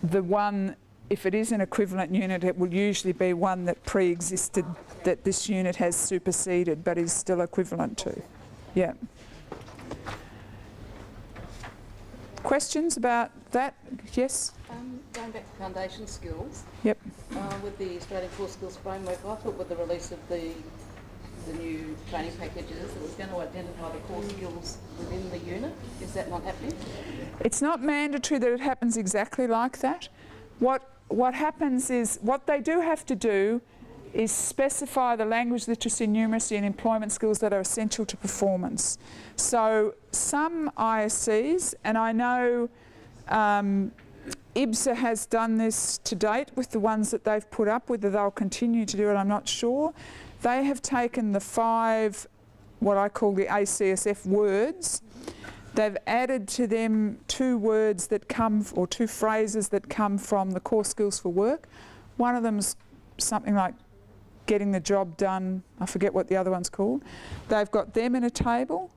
one. If it is an equivalent unit, it will usually be one that pre-existed, that this unit has superseded, but is still equivalent to. Yeah. Questions about that? Yes.
Going back to foundation skills.
Yep.
With the Australian Core Skills Framework, I thought with the release of the new training packages, it was going to identify the core skills within the unit. Is that not happening?
It's not mandatory that it happens exactly like that. What happens is, what they do have to do is specify the language, literacy, numeracy and employment skills that are essential to performance. So some ISCs, and I know IBSA has done this to date with the ones that they've put up, whether they'll continue to do it I'm not sure. They have taken the 5, what I call the ACSF words, they've added to them 2 words that come, or 2 phrases that come from the core skills for work. One of them's something like getting the job done, I forget what the other one's called. They've got them in a table.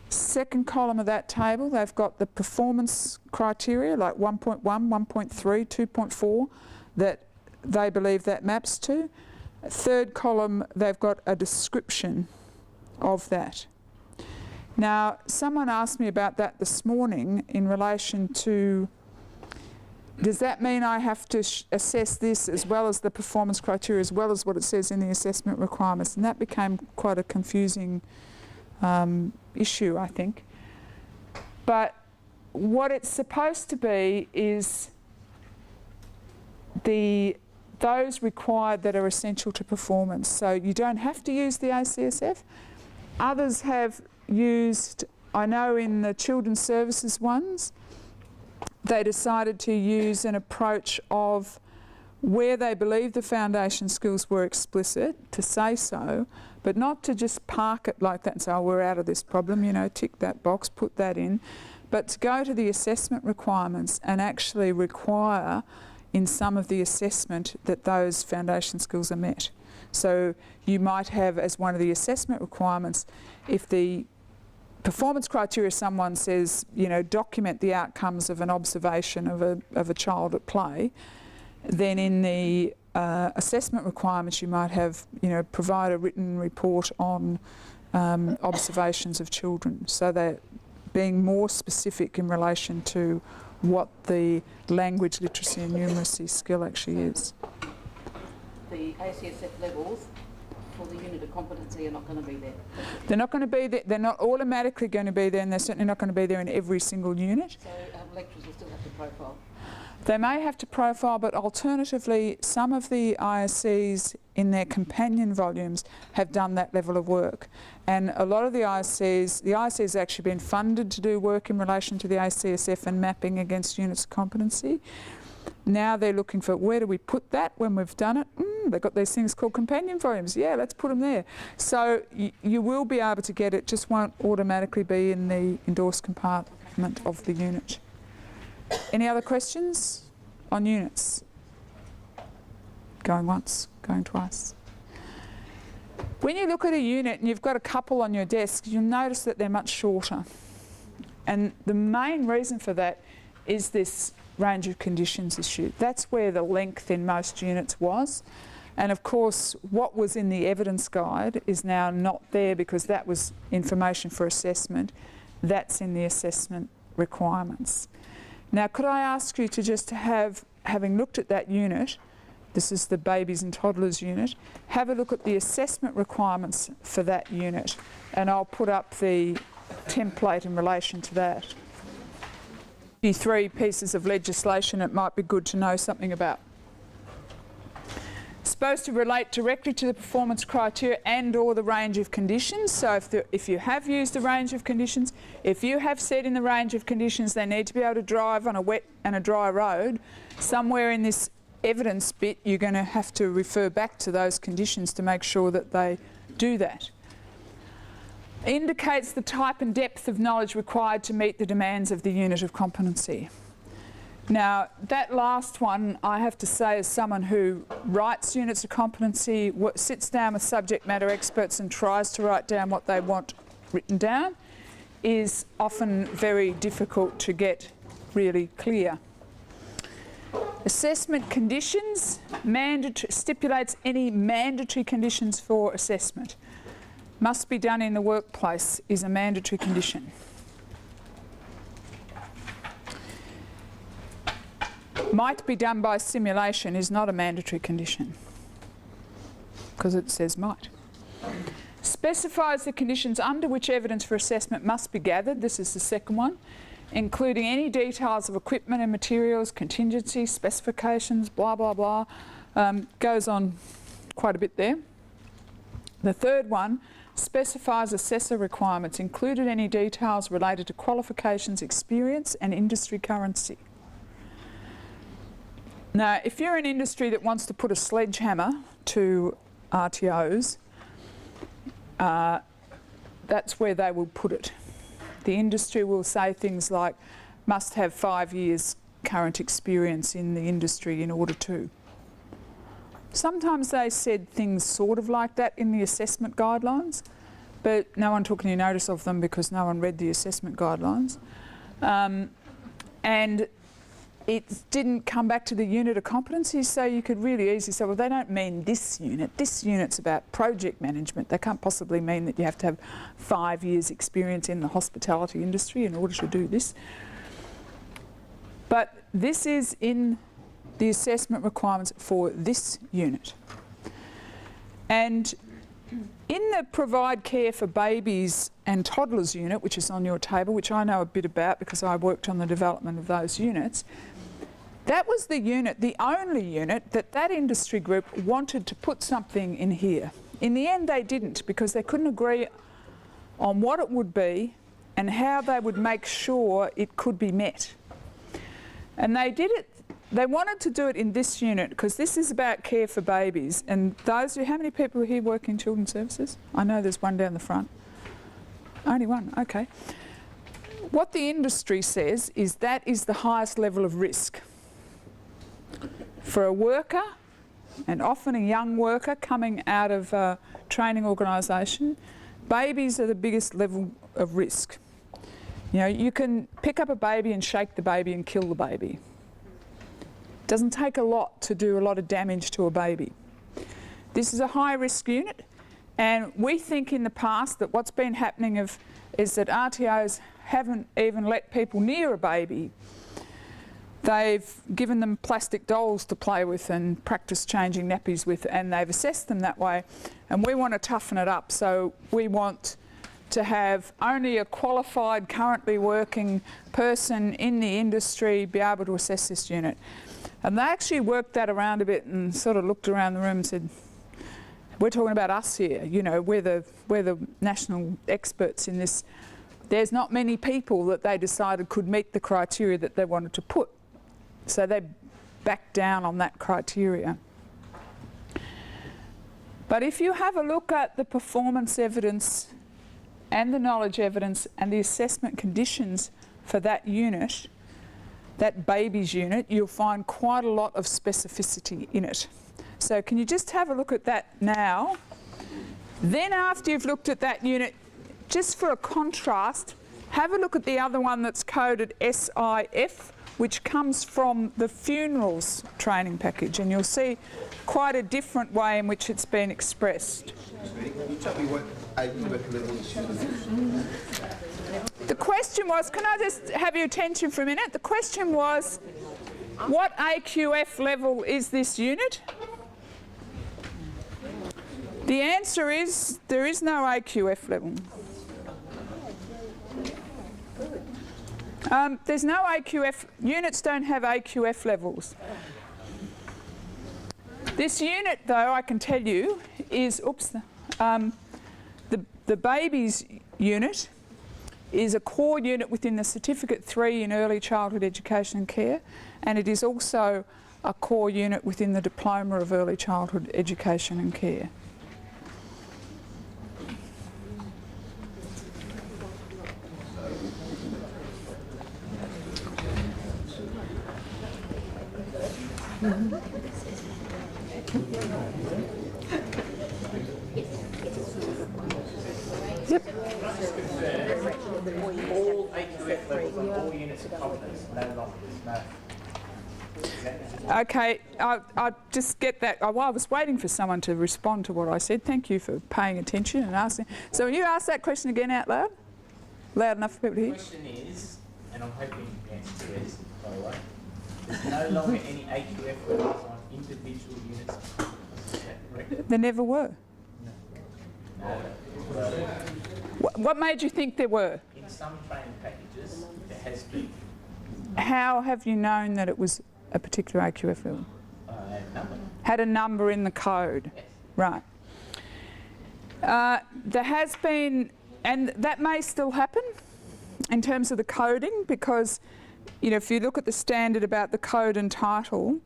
Second column of that table, they've got the performance criteria like 1.1, 1.3, 2.4 that they believe that maps to. Third column, they've got a description of that. Now, someone asked me about that this morning in relation to, does that mean I have to assess this as well as the performance criteria, as well as what it says in the assessment requirements? And that became quite a confusing issue, I think. But what it's supposed to be is those required that are essential to performance. So you don't have to use the ACSF. Others have used, I know in the children's services ones, they decided to use an approach of where they believe the foundation skills were explicit, to say so, but not to just park it like that and say, oh, we're out of this problem, you know, tick that box, put that in, but to go to the assessment requirements and actually require in some of the assessment that those foundation skills are met. So you might have as one of the assessment requirements, if the performance criteria someone says, you know, document the outcomes of an observation of a child at play, then in the assessment requirements you might have, you know, provide a written report on observations of children. So they're being more specific in relation to what the language, literacy and numeracy skill actually is.
The ACSF levels for the unit of competency are not going to be there.
They're not going to be there, they're not automatically going to be there, and they're certainly not going to be there in every single unit.
So lecturers will still have to profile.
They may have to profile, but alternatively, some of the ISCs in their companion volumes have done that level of work. And a lot of the ISCs have actually been funded to do work in relation to the ACSF and mapping against units of competency. Now they're looking for, where do we put that when we've done it? They've got these things called companion volumes. Yeah, let's put them there. So you will be able to get it, just won't automatically be in the endorsed compartment of the unit. Any other questions on units? Going once, going twice. When you look at a unit and you've got a couple on your desk, you'll notice that they're much shorter. And the main reason for that is this range of conditions issue. That's where the length in most units was. And of course, what was in the evidence guide is now not there because that was information for assessment. That's in the assessment requirements. Now, could I ask you to just having looked at that unit, this is the babies and toddlers unit, have a look at the assessment requirements for that unit, and I'll put up the template in relation to that. 3 pieces of legislation it might be good to know something about. Supposed to relate directly to the performance criteria and or the range of conditions. So if you have used the range of conditions, if you have said in the range of conditions they need to be able to drive on a wet and a dry road, somewhere in this evidence bit you're going to have to refer back to those conditions to make sure that they do that. Indicates the type and depth of knowledge required to meet the demands of the unit of competency. Now, that last one, I have to say, as someone who writes units of competency, sits down with subject matter experts and tries to write down what they want written down, is often very difficult to get really clear. Assessment conditions stipulates any mandatory conditions for assessment. Must be done in the workplace is a mandatory condition. Might be done by simulation is not a mandatory condition because it says might. Specifies the conditions under which evidence for assessment must be gathered. This is the second one, including any details of equipment and materials, contingency, specifications, blah, blah, blah. Goes on quite a bit there. The third one specifies assessor requirements, included any details related to qualifications, experience and industry currency. Now, if you're an industry that wants to put a sledgehammer to RTOs, that's where they will put it. The industry will say things like, must have 5 years current experience in the industry in order to. Sometimes they said things sort of like that in the assessment guidelines, but no one took any notice of them because no one read the assessment guidelines. And it didn't come back to the unit of competency, so you could really easily say, well, they don't mean this unit. This unit's about project management. They can't possibly mean that you have to have 5 years experience in the hospitality industry in order to do this. But this is in the assessment requirements for this unit. And in the provide care for babies and toddlers unit, which is on your table, which I know a bit about because I worked on the development of those units, that was the unit, the only unit that industry group wanted to put something in here. In the end they didn't because they couldn't agree on what it would be and how they would make sure it could be met. And they did it, they wanted to do it in this unit because this is about care for babies. And those who, how many people here work in children's services? I know there's one down the front. Only one, okay. What the industry says is that is the highest level of risk. For a worker, and often a young worker coming out of a training organisation, babies are the biggest level of risk. You know, you can pick up a baby and shake the baby and kill the baby. It doesn't take a lot to do a lot of damage to a baby. This is a high risk unit, and we think in the past that what's been happening is that RTOs haven't even let people near a baby. They've given them plastic dolls to play with and practice changing nappies with, and they've assessed them that way. And we want to toughen it up, so we want to have only a qualified, currently working person in the industry be able to assess this unit. And they actually worked that around a bit and sort of looked around the room and said, we're talking about us here, you know, we're the national experts in this. There's not many people that they decided could meet the criteria that they wanted to put. So they backed down on that criteria. But if you have a look at the performance evidence and the knowledge evidence and the assessment conditions for that unit, that babies unit, you'll find quite a lot of specificity in it. So can you just have a look at that now? Then after you've looked at that unit, just for a contrast, have a look at the other one that's coded SIF, which comes from the funerals training package, and you'll see quite a different way in which it's been expressed.
Can you tell me what AQF level this unit is?
The question was, can I just have your attention for a minute? The question was, what AQF level is this unit? The answer is, there is no AQF level. There's no AQF, units don't have AQF levels. This unit, though, I can tell you, is, the babies unit is a core unit within the Certificate 3 in Early Childhood Education and Care, and it is also a core unit within the Diploma of Early Childhood Education and Care. Yep.
All AQF levels on all units of competence, no longer. No.
Okay, I just get that. I was waiting for someone to respond to what I said. Thank you for paying attention and asking. So will you ask that question again out loud? Loud enough for people to hear?
The question is, and I'm hoping the answer to this, by the way, there's no longer any AQF levels on individual units of competence. Is that correct?
There never were.
No.
What made you think there were?
In some training packages, there has been
How have you known that it was a particular AQF level?
a number.
Had a number in the code.
Yes.
Right. There has been, and that may still happen in terms of the coding, because, you know, if you look at the standard about the code and title,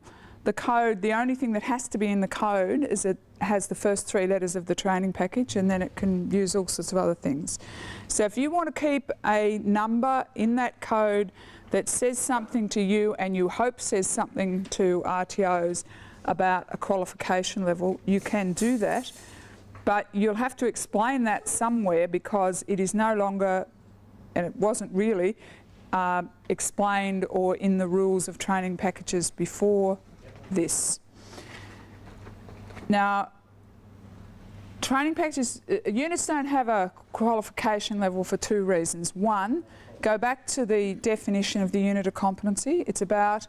the code, the only thing that has to be in the code is it has the first 3 letters of the training package, and then it can use all sorts of other things. So if you want to keep a number in that code that says something to you and you hope says something to RTOs about a qualification level, you can do that, but you'll have to explain that somewhere, because it is no longer, and it wasn't really, explained or in the rules of training packages before this. Now, training packages, units don't have a qualification level for 2 reasons. One, go back to the definition of the unit of competency. It's about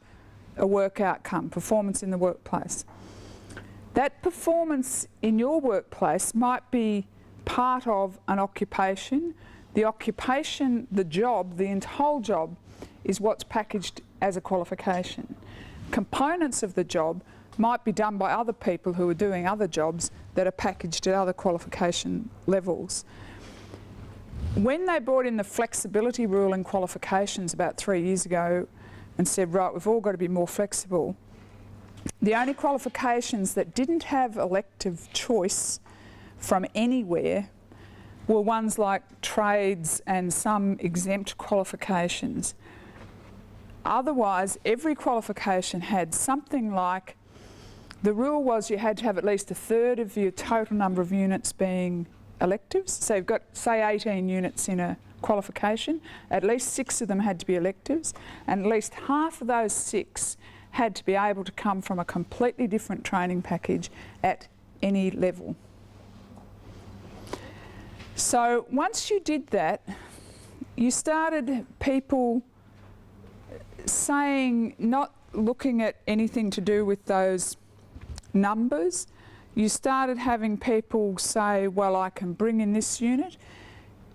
a work outcome, performance in the workplace. That performance in your workplace might be part of an occupation. The occupation, the job, the whole job is what's packaged as a qualification. Components of the job might be done by other people who are doing other jobs that are packaged at other qualification levels. when they brought in the flexibility rule in qualifications about 3 years ago and said, right, we've all got to be more flexible, the only qualifications that didn't have elective choice from anywhere were ones like trades and some exempt qualifications. Otherwise, every qualification had something like, the rule was you had to have at least 1/3 of your total number of units being electives. So you've got, say, 18 units in a qualification, at least 6 of them had to be electives, and at least half of those 6 had to be able to come from a completely different training package at any level. So once you did that, you started people saying, not looking at anything to do with those numbers, you started having people say, well, I can bring in this unit.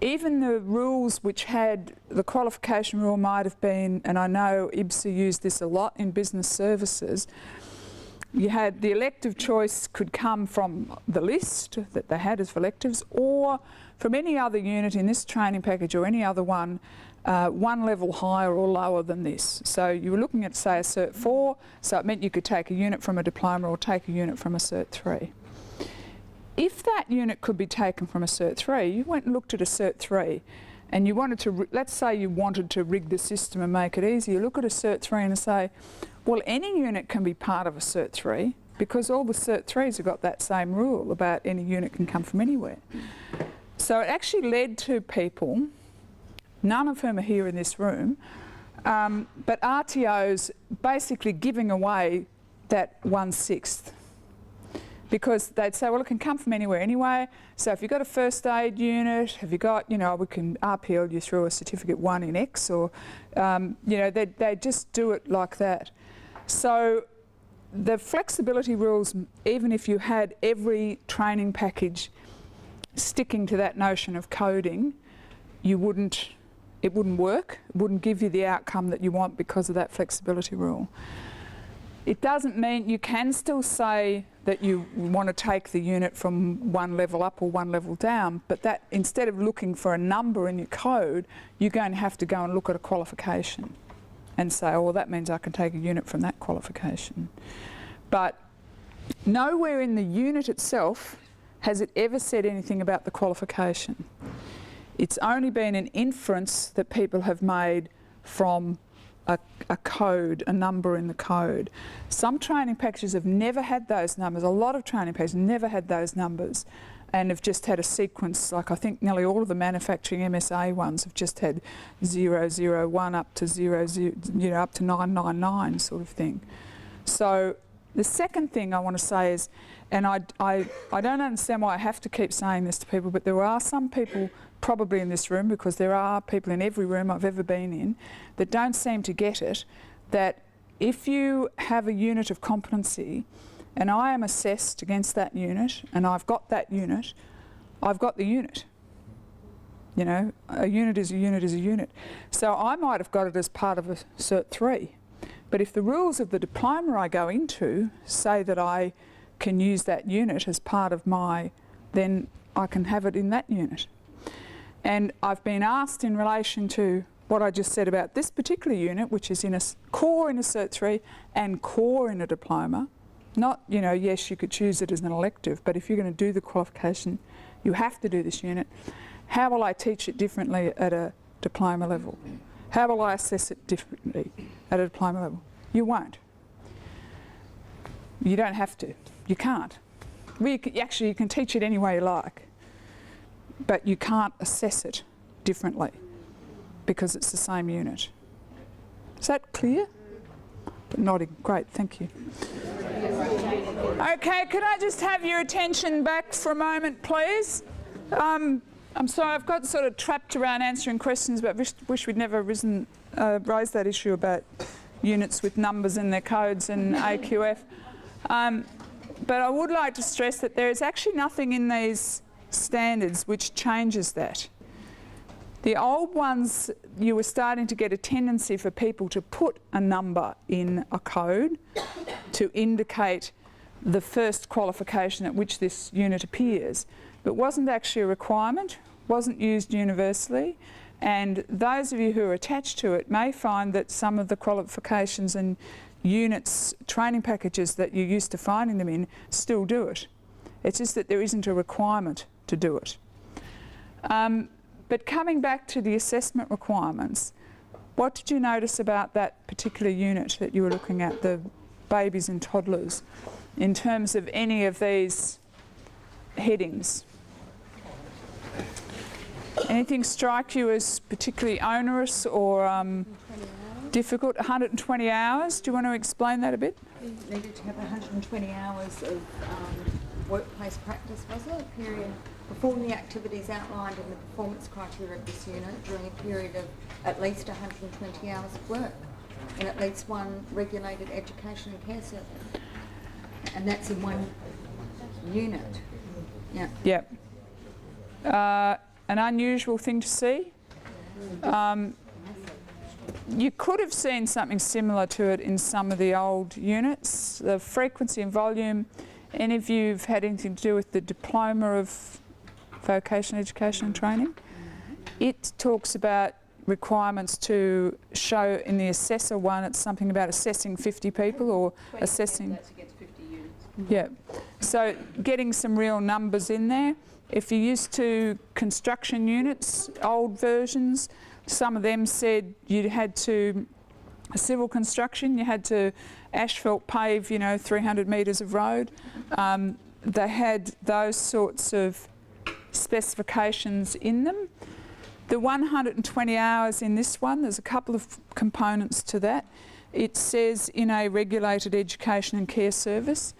Even the rules which had, the qualification rule might have been, and I know IBSA used this a lot in business services, you had the elective choice could come from the list that they had as electives, or from any other unit in this training package or any other one, one level higher or lower than this. So you were looking at, say, a Cert 4, so it meant you could take a unit from a diploma or take a unit from a Cert 3. If that unit could be taken from a Cert 3, you went and looked at a Cert 3 and you wanted to, let's say you wanted to rig the system and make it easy, you look at a Cert 3 and say, well, any unit can be part of a Cert 3 because all the Cert 3s have got that same rule about any unit can come from anywhere. So it actually led to people, none of whom are here in this room, but RTOs basically giving away that 1/6. Because they'd say, well, it can come from anywhere anyway. So if you've got a first aid unit, have you got, you know, we can RPL you through a certificate 1 in X, or, you know, they just do it like that. So the flexibility rules, even if you had every training package sticking to that notion of coding, it wouldn't work. It wouldn't give you the outcome that you want because of that flexibility rule. It doesn't mean you can still say that you want to take the unit from one level up or one level down, but that instead of looking for a number in your code, you're going to have to go and look at a qualification and say, oh, well, that means I can take a unit from that qualification. But nowhere in the unit itself has it ever said anything about the qualification. It's only been an inference that people have made from a code, a number in the code. Some training packages have never had those numbers. A lot of training packages never had those numbers and have just had a sequence, like I think nearly all of the manufacturing MSA ones have just had 001 up to 00, you know, up to 999 sort of thing. So the second thing I want to say is, and I don't understand why I have to keep saying this to people, but there are some people probably in this room, because there are people in every room I've ever been in that don't seem to get it, that if you have a unit of competency and I am assessed against that unit and I've got that unit, I've got the unit. You know, a unit is a unit is a unit. So I might have got it as part of a Cert 3, but if the rules of the diploma I go into say that I can use that unit as part of my, then I can have it in that unit. And I've been asked in relation to what I just said about this particular unit, which is in a core in a Cert 3 and core in a diploma. Not, you know, yes, you could choose it as an elective, but if you're going to do the qualification, you have to do this unit. How will I teach it differently at a diploma level? How will I assess it differently at a diploma level? You won't. You don't have to. You can't. Well, actually, you can teach it any way you like, but you can't assess it differently because it's the same unit. Is that clear? Nodding. Great, thank you. Okay, could I just have your attention back for a moment, please? I'm sorry, I've got sort of trapped around answering questions, but wish we'd never raised that issue about units with numbers in their codes and AQF. But I would like to stress that there is actually nothing in these standards which changes that. The old ones, you were starting to get a tendency for people to put a number in a code to indicate the first qualification at which this unit appears, but wasn't actually a requirement. wasn't used universally, and those of you who are attached to it may find that some of the qualifications and units training packages that you're used to finding them in still do it. It's just that there isn't a requirement to do it. But coming back to the assessment requirements, what did you notice about that particular unit that you were looking at, the babies and toddlers, in terms of any of these headings? Anything strike you as particularly onerous or difficult? 120 hours. Do you want to explain that a bit?
We needed to have 120 hours of workplace practice, was it? A period. Perform the activities outlined in the performance criteria of this unit during a period of at least 120 hours of work in at least one regulated education and care service. And that's in one unit. Yeah.
Yep. An unusual thing to see. You could have seen something similar to it in some of the old units. The frequency and volume, any of you have had anything to do with the diploma of vocational education and training? It talks about requirements to show in the assessor one, it's something about assessing 50 people or
20
assessing.
candidates against 50 units.
Yeah, so getting some real numbers in there. If you're used to construction units, old versions, some of them said you had to, civil construction, you had to asphalt pave, 300 metres of road. They had those sorts of specifications in them. The 120 hours in this one, there's a couple of components to that. It says in a regulated education and care service.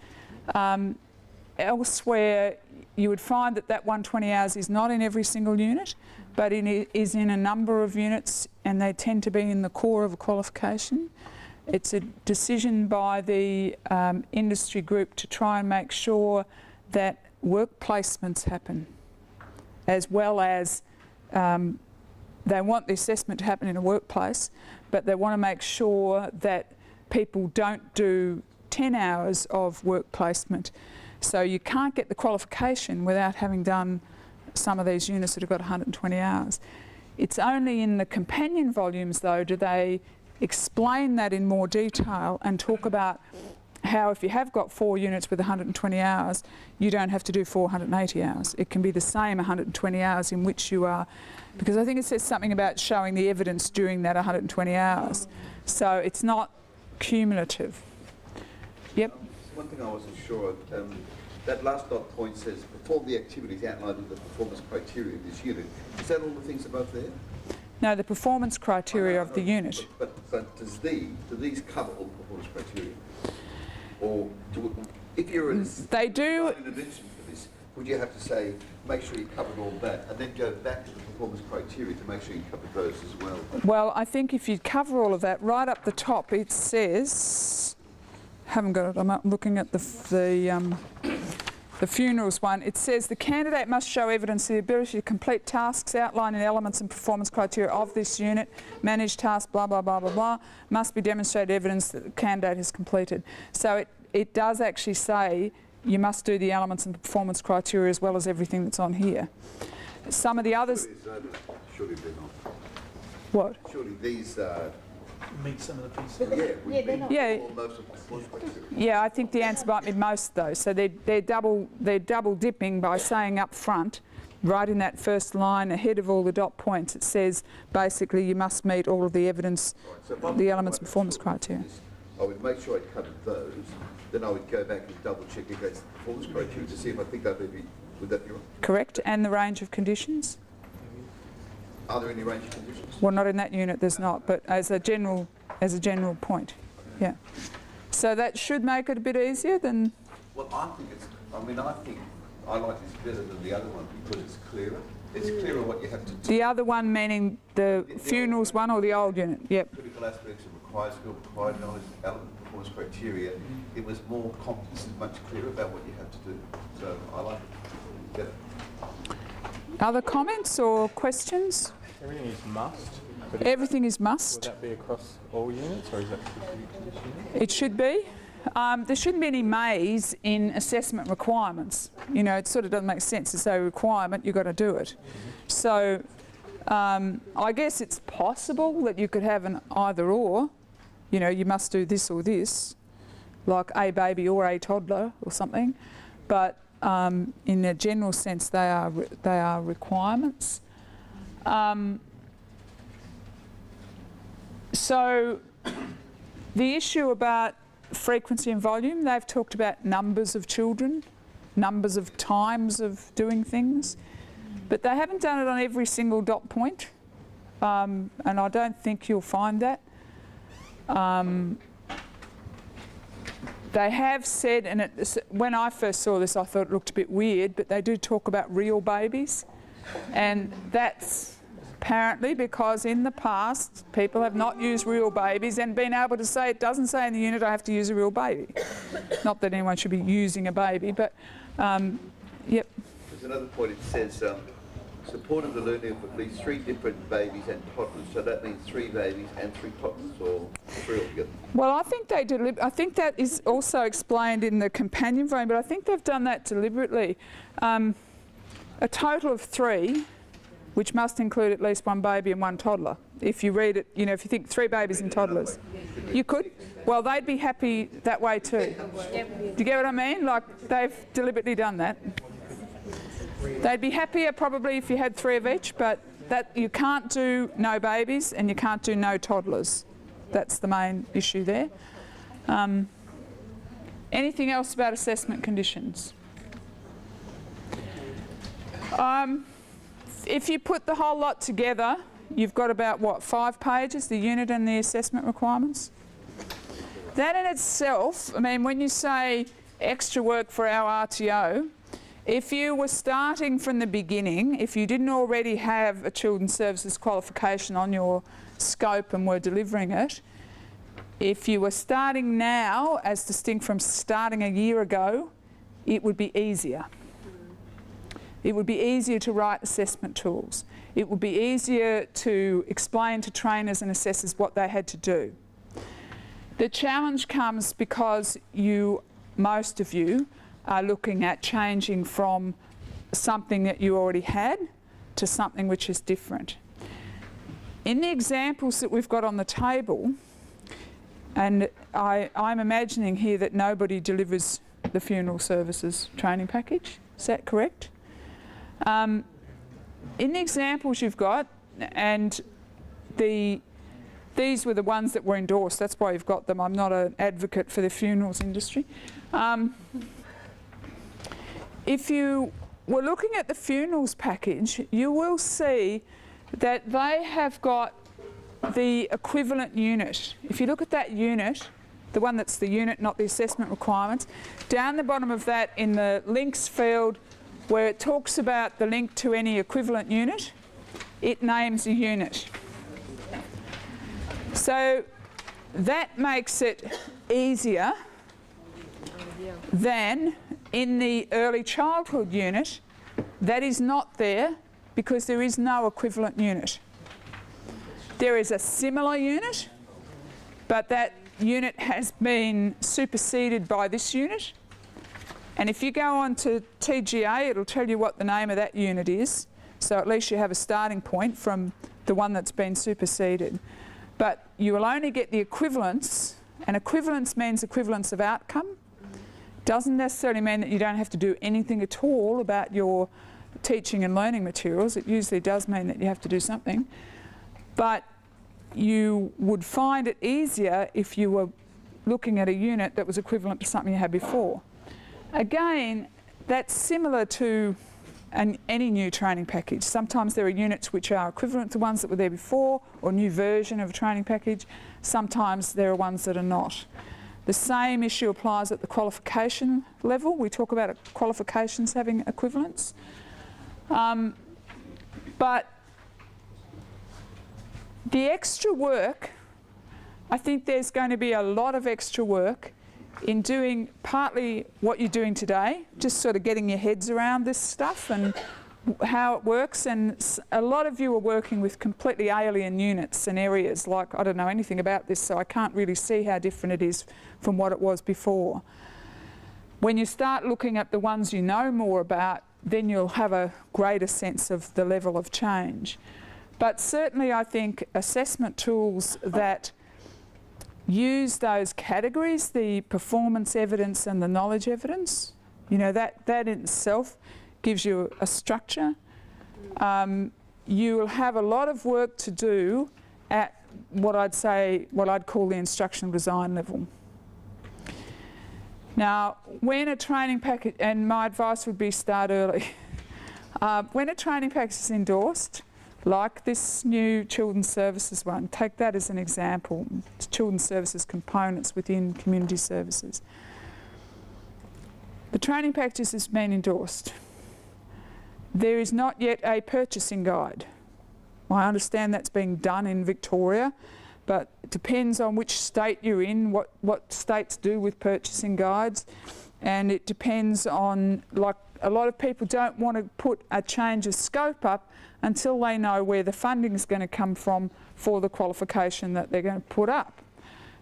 Elsewhere, you would find that 120 hours is not in every single unit, but it is in a number of units, and they tend to be in the core of a qualification. It's a decision by the industry group to try and make sure that work placements happen, as well as they want the assessment to happen in a workplace, but they want to make sure that people don't do 10 hours of work placement. So you can't get the qualification without having done some of these units that have got 120 hours. It's only in the companion volumes, though, do they explain that in more detail and talk about how if you have got 4 units with 120 hours, you don't have to do 480 hours. It can be the same 120 hours in which you are, because I think it says something about showing the evidence during that 120 hours. So it's not cumulative. Yep.
One thing I wasn't sure of, that last dot point says perform the activities outlined in the performance criteria of this unit. Is that all the things above there?
No, the performance criteria of the unit.
But do these cover all the performance criteria? Or if you're in
They do.
an intervention for this, would you have to say, make sure you covered all that, and then go back to the performance criteria to make sure you covered those as well?
Well, I think if you cover all of that, right up the top it says, haven't got it, I'm looking at the funerals one. It says the candidate must show evidence of the ability to complete tasks outlined in elements and performance criteria of this unit, manage tasks, blah, blah, blah, blah, blah, must be demonstrated evidence that the candidate has completed. So it does actually say you must do the elements and performance criteria as well as everything that's on here. Some of the others...
Surely they're not.
What?
Surely these
Meet some of the pieces.
They're not.
Yeah.
most of the performance criteria.
Yeah, I think the answer might be most though. So they're double dipping by saying up front, right in that first line ahead of all the dot points, it says basically you must meet all of the evidence,
So
the elements and performance criteria.
I would make sure I covered those, then I would go back and double check against the performance criteria to see if I think that would that be right?
Correct, and the range of conditions?
Are there any range of conditions?
Well, not in that unit, there's not, but as a general point, yeah. So that should make it a bit easier than...
Well, I think I like this better than the other one because it's clearer. It's clearer what you have to do.
The other one meaning the funerals one or the old unit? Yep.
Critical aspects of required skill, required knowledge, element performance criteria. It was more complex and much clearer about what you have to do. So I like it better.
Other comments or questions?
Everything is must. But
Everything is
will
must.
that be across all units, or is that specific to this unit?
It should be. there shouldn't be any maze in assessment requirements. You know, it sort of doesn't make sense. It's a requirement, you've got to do it. So I guess it's possible that you could have an either or. You know, you must do this or this, like a baby or a toddler or something. But in a general sense, they are requirements. So the issue about frequency and volume, they've talked about numbers of children, numbers of times of doing things, but they haven't done it on every single dot point, and I don't think you'll find that. They have said, and when I first saw this I thought it looked a bit weird, but they do talk about real babies, and that's apparently because in the past people have not used real babies and been able to say, it doesn't say in the unit I have to use a real baby. Not that anyone should be using a baby, but yep.
There's another point, it says supported the learning of at least 3 different babies and toddlers, so that means 3 babies and 3 toddlers, or 3 altogether?
Well, I think they I think that is also explained in the companion volume, but I think they've done that deliberately. A total of 3, which must include at least 1 baby and 1 toddler. If you read it, you know, if you think 3 babies and toddlers, you could. Well, they'd be happy that way too. Do you get what I mean? Like, they've deliberately done that. They'd be happier probably if you had 3 of each, but that you can't do no babies and you can't do no toddlers. That's the main issue there. Anything else about assessment conditions? If you put the whole lot together, you've got about, what, 5 pages, the unit and the assessment requirements? That in itself, I mean, when you say extra work for our RTO, if you were starting from the beginning, if you didn't already have a children's services qualification on your scope and were delivering it, if you were starting now, as distinct from starting a year ago, it would be easier. It would be easier to write assessment tools. It would be easier to explain to trainers and assessors what they had to do. The challenge comes because most of you, are looking at changing from something that you already had to something which is different. In the examples that we've got on the table, and I'm imagining here that nobody delivers the funeral services training package. Is that correct? In the examples you've got, and these were the ones that were endorsed, that's why you've got them. I'm not an advocate for the funerals industry. If you were looking at the funerals package, you will see that they have got the equivalent unit. If you look at that unit, the one that's the unit, not the assessment requirements, down the bottom of that in the links field where it talks about the link to any equivalent unit, it names a unit. So that makes it easier than in the early childhood unit. That is not there because there is no equivalent unit. There is a similar unit, but that unit has been superseded by this unit. And if you go on to TGA, it'll tell you what the name of that unit is. So at least you have a starting point from the one that's been superseded. But you will only get the equivalence, and equivalence means equivalence of outcome. Doesn't necessarily mean that you don't have to do anything at all about your teaching and learning materials. It usually does mean that you have to do something. But you would find it easier if you were looking at a unit that was equivalent to something you had before. Again, that's similar to any new training package. Sometimes there are units which are equivalent to ones that were there before, or a new version of a training package. Sometimes there are ones that are not. The same issue applies at the qualification level. We talk about qualifications having equivalence. But the extra work, I think there's going to be a lot of extra work in doing partly what you're doing today, just sort of getting your heads around this stuff and how it works, and a lot of you are working with completely alien units and areas. Like, I don't know anything about this, so I can't really see how different it is from what it was before. When you start looking at the ones you know more about, then you'll have a greater sense of the level of change. But certainly I think assessment tools that use those categories, the performance evidence and the knowledge evidence, you know, that in itself gives you a structure. You will have a lot of work to do at what I'd call the instructional design level. Now, when a training package, and my advice would be start early. When a training package is endorsed, like this new children's services one, take that as an example, it's children's services components within community services. The training package has been endorsed. There is not yet a purchasing guide. I understand that's being done in Victoria, but it depends on which state you're in, what states do with purchasing guides, and it depends on, like, a lot of people don't want to put a change of scope up until they know where the funding is going to come from for the qualification that they're going to put up.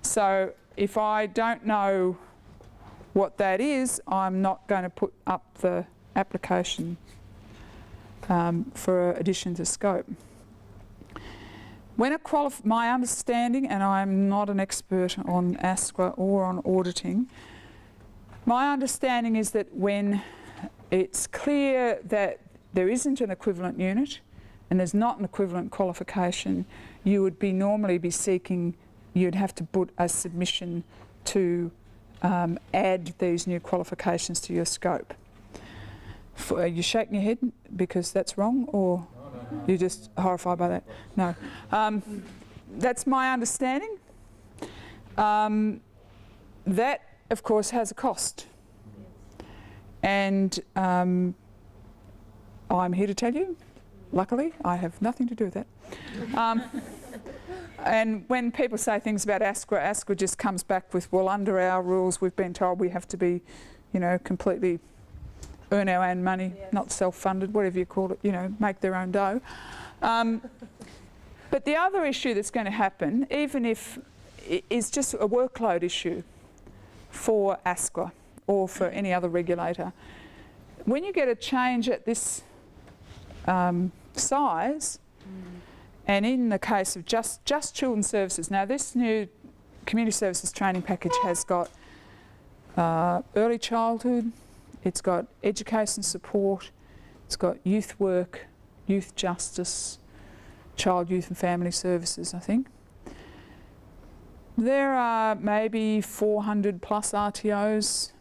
So if I don't know what that is, I'm not going to put up the application for addition to scope. When my understanding, and I'm not an expert on ASQA or on auditing, my understanding is that when it's clear that there isn't an equivalent unit and there's not an equivalent qualification, you would normally be seeking, you'd have to put a submission to add these new qualifications to your scope. Are you shaking your head because that's wrong, or you're just horrified by that? No. That's my understanding. That, of course, has a cost. And I'm here to tell you, luckily, I have nothing to do with that. And when people say things about ASQA, ASQA just comes back with, well, under our rules, we've been told we have to be, you know, completely earn our own money, not self-funded, whatever you call it, you know, make their own dough. But the other issue that's going to happen, even if it's just a workload issue for ASQA or for any other regulator, when you get a change at this size, and in the case of just children's services, now this new community services training package has got early childhood, it's got education support, it's got youth work, youth justice, child, youth and family services, I think. There are maybe 400 plus RTOs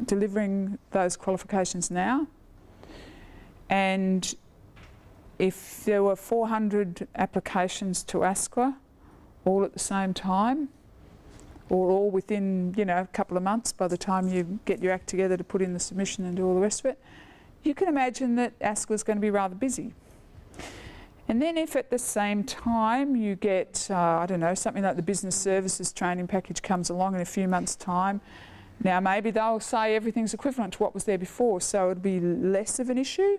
delivering those qualifications now. And if there were 400 applications to ASQA all at the same time, or all within, you know, a couple of months by the time you get your act together to put in the submission and do all the rest of it, you can imagine that ASQA is going to be rather busy. And then if at the same time you get, I don't know, something like the business services training package comes along in a few months' time, now maybe they'll say everything's equivalent to what was there before, so it'll be less of an issue,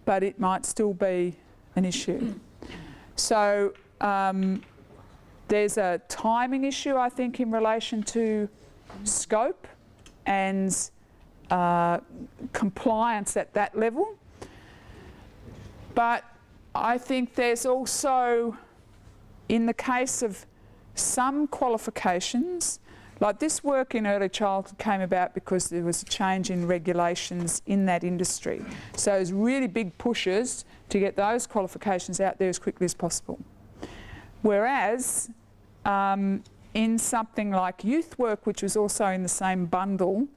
but it might still be an issue. So there's a timing issue, I think, in relation to scope and compliance at that level. But I think there's also, in the case of some qualifications, like this work in early childhood came about because there was a change in regulations in that industry. So there's really big pushes to get those qualifications out there as quickly as possible. Whereas in something like youth work, which was also in the same bundle,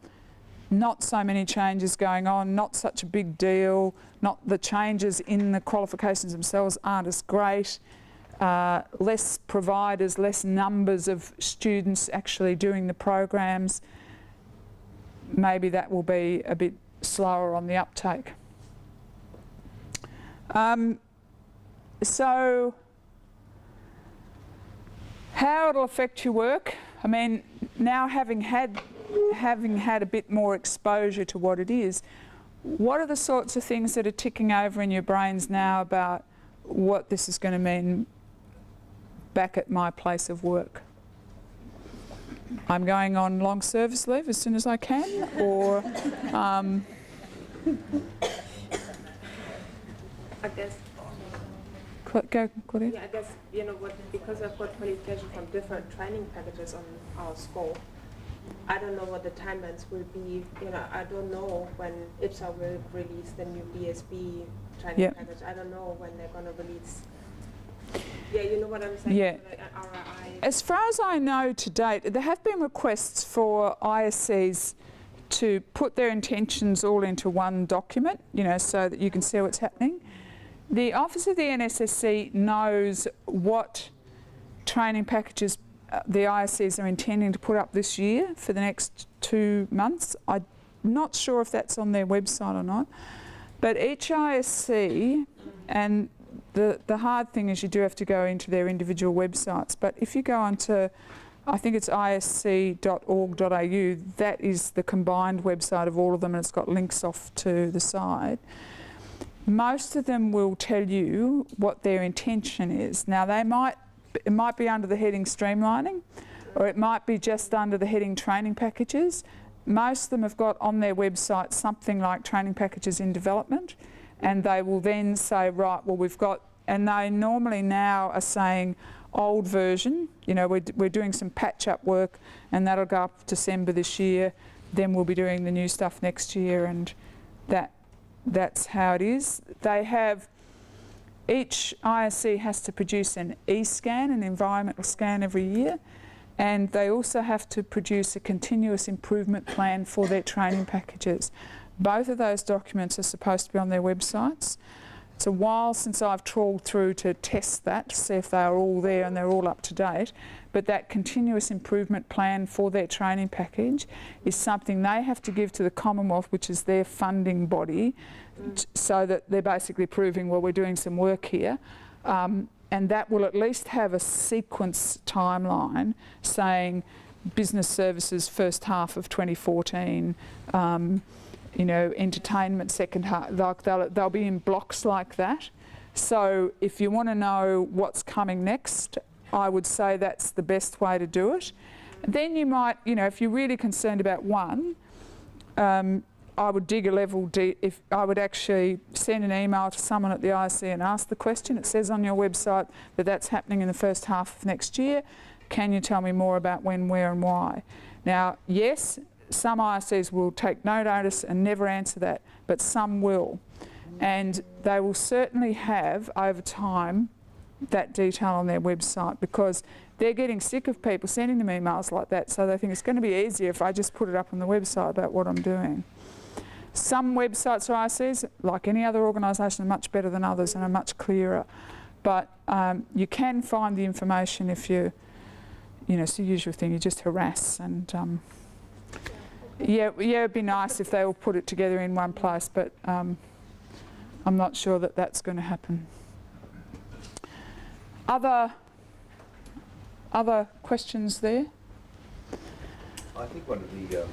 not so many changes going on, not such a big deal, not the changes in the qualifications themselves aren't as great, less providers, less numbers of students actually doing the programs. Maybe that will be a bit slower on the uptake. So how it'll affect your work, I mean, now having had a bit more exposure to what it is, what are the sorts of things that are ticking over in your brains now about what this is going to mean back at my place of work? I'm going on long service leave as soon as I can, or
I guess,
go, Claudia.
yeah, I guess, you know, because I've got qualification from different training packages on our school, I don't know what the timelines will be. You know, I don't know when IPSA will release the new BSB training package. I don't know when they're going to release. Yeah, you know what I'm saying?
Yeah.
Like RII.
As far as I know to date, there have been requests for ISCs to put their intentions all into one document, you know, so that you can see what's happening. The Office of the NSSC knows what training packages the ISCs are intending to put up this year for the next 2 months. I'm not sure if that's on their website or not, but each ISC, and the hard thing is you do have to go into their individual websites, but if you go onto, I think it's isc.org.au, that is the combined website of all of them, and it's got links off to the side. Most of them will tell you what their intention is. Now it might be under the heading streamlining, or it might be just under the heading training packages. Most of them have got on their website something like training packages in development, and they will then say, right, well, we've got, and they normally now are saying old version, you know, we're doing some patch up work, and that'll go up December this year, then we'll be doing the new stuff next year, and that's how it is. They have, each ISC has to produce an e-scan, an environmental scan every year, and they also have to produce a continuous improvement plan for their training packages. Both of those documents are supposed to be on their websites. It's a while since I've trawled through to test that, to see if they are all there and they're all up to date, but that continuous improvement plan for their training package is something they have to give to the Commonwealth, which is their funding body, so that they're basically proving, well, we're doing some work here. And that will at least have a sequence timeline saying business services first half of 2014, you know, entertainment second half, like they'll be in blocks like that. So if you want to know what's coming next, I would say that's the best way to do it. Then you might, you know, if you're really concerned about one, I would dig a level deep. If I would actually send an email to someone at the IC and ask the question. It says on your website that that's happening in the first half of next year. Can you tell me more about when, where and why? Now, yes, some ISCs will take no notice and never answer that, but some will. And they will certainly have, over time, that detail on their website, because they're getting sick of people sending them emails like that, so they think it's going to be easier if I just put it up on the website about what I'm doing. Some websites or ICs, like any other organisation, are much better than others and are much clearer. But you can find the information if you know, it's the usual thing, you just harass. And yeah, it'd be nice if they all put it together in one place, but I'm not sure that that's going to happen. Other questions there?
I think one of the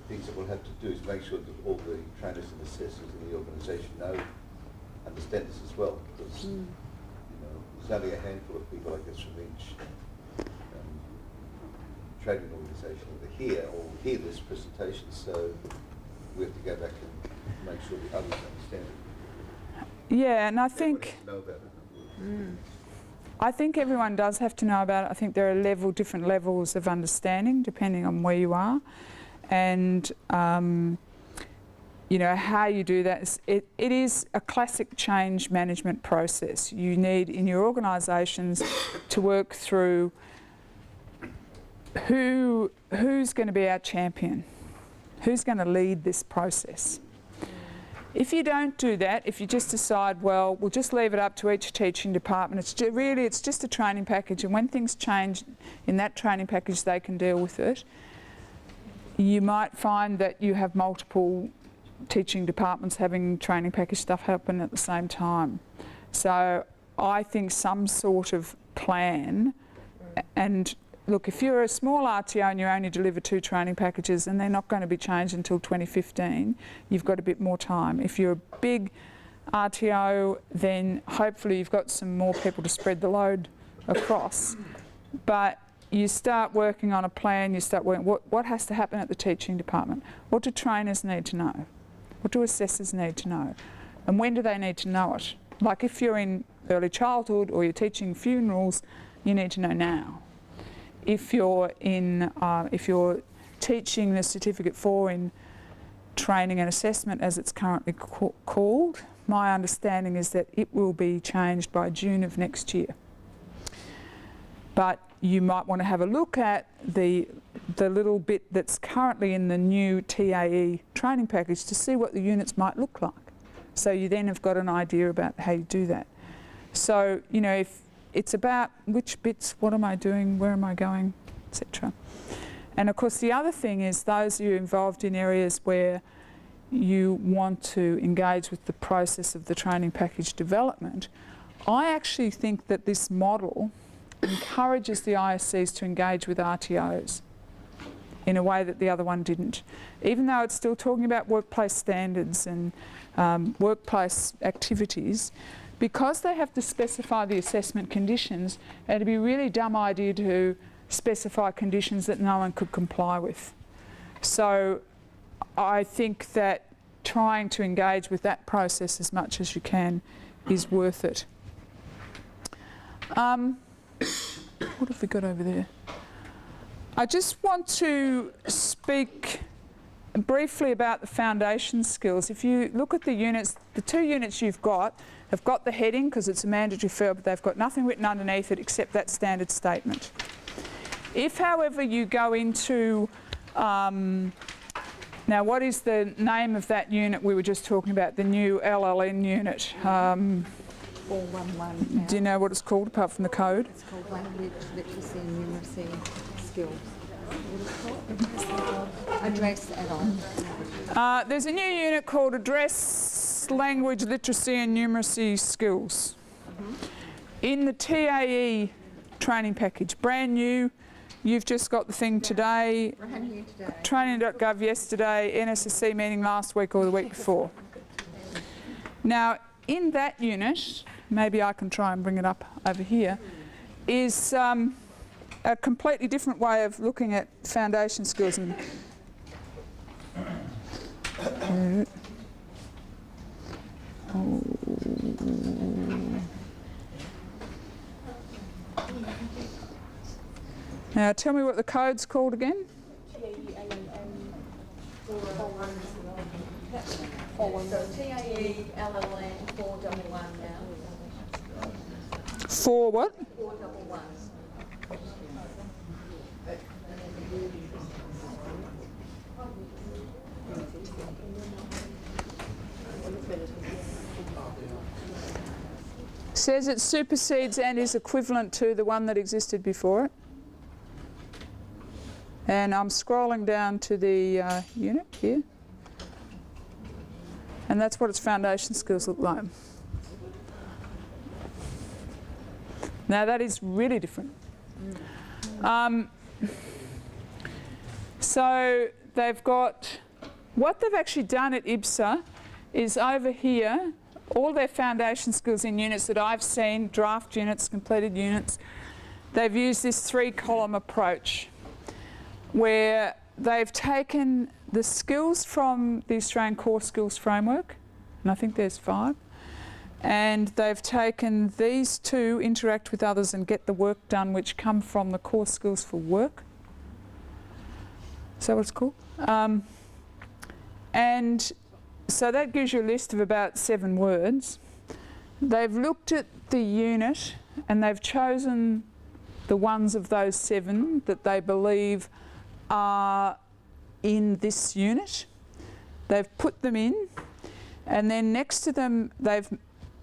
things that we'll have to do is make sure that all the trainers and assessors in the organisation understand this as well, because you know, there's only a handful of people, I guess, from each training organisation that are here or hear this presentation, so we have to go back and make sure the others understand it.
Yeah, and I think
Know about it.
I think everyone does have to know about it. I think there are different levels of understanding depending on where you are, and you know, how you do that. It is a classic change management process. You need in your organisations to work through who's going to be our champion, who's going to lead this process. If you don't do that, if you just decide, well, we'll just leave it up to each teaching department, it's just a training package, and when things change in that training package, they can deal with it. You might find that you have multiple teaching departments having training package stuff happen at the same time. So I think some sort of plan, and look, if you're a small RTO and you only deliver 2 training packages and they're not going to be changed until 2015, you've got a bit more time. If you're a big RTO, then hopefully you've got some more people to spread the load across. But you start working on a plan, you start working, what has to happen at the teaching department? What do trainers need to know? What do assessors need to know? And when do they need to know it? Like if you're in early childhood or you're teaching funerals, you need to know now. If you're teaching the Certificate 4 in training and assessment as it's currently called, my understanding is that it will be changed by June of next year. But you might want to have a look at the little bit that's currently in the new TAE training package to see what the units might look like. So you then have got an idea about how you do that. So, you know, if it's about which bits, what am I doing, where am I going, etc. And of course the other thing is those of you involved in areas where you want to engage with the process of the training package development, I actually think that this model encourages the ISCs to engage with RTOs in a way that the other one didn't. Even though it's still talking about workplace standards and workplace activities, because they have to specify the assessment conditions, it'd be a really dumb idea to specify conditions that no one could comply with. So I think that trying to engage with that process as much as you can is worth it. What have we got over there? I just want to speak briefly about the foundation skills. If you look at the units, the 2 units you've got have got the heading because it's a mandatory field, but they've got nothing written underneath it except that standard statement. If, however, you go into, now what is the name of that unit we were just talking about, the new LLN unit?
411 now.
Do you know what it's called apart from the code?
It's called Language, Literacy and Numeracy Skills. Address add-on.
There's a new unit called Address, Language, Literacy and Numeracy Skills. In the TAE training package, brand new. You've just got the thing today.
Brand new today.
Training.gov yesterday, NSSC meeting last week or the week before. Now, in that unit, maybe I can try and bring it up over here, is a completely different way of looking at foundation skills. And now tell me what the code's called again.
So TAE LLN 411 now.
For what?
411.
Says it supersedes and is equivalent to the one that existed before it. And I'm scrolling down to the unit here. And that's what its foundation skills look like. Now that is really different. So they've got, what they've actually done at IBSA is over here, all their foundation skills in units that I've seen, draft units, completed units, they've used this 3-column approach where they've taken the skills from the Australian Core Skills Framework, and I think there's 5, and they've taken these 2, interact with others and get the work done, which come from the Core Skills for Work. Is that what it's called? And so that gives you a list of about 7 words. They've looked at the unit and they've chosen the ones of those 7 that they believe are in this unit. They've put them in, and then next to them they've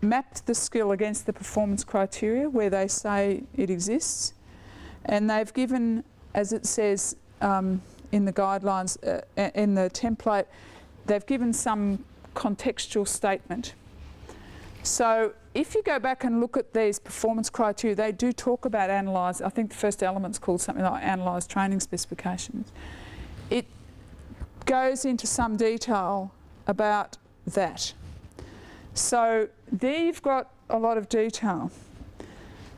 mapped the skill against the performance criteria where they say it exists, and they've given, as it says in the guidelines, in the template, they've given some contextual statement So if you go back and look at these performance criteria, they do talk about analyse. I think the first element's called something like analyse training specifications. It goes into some detail about that. So there you've got a lot of detail.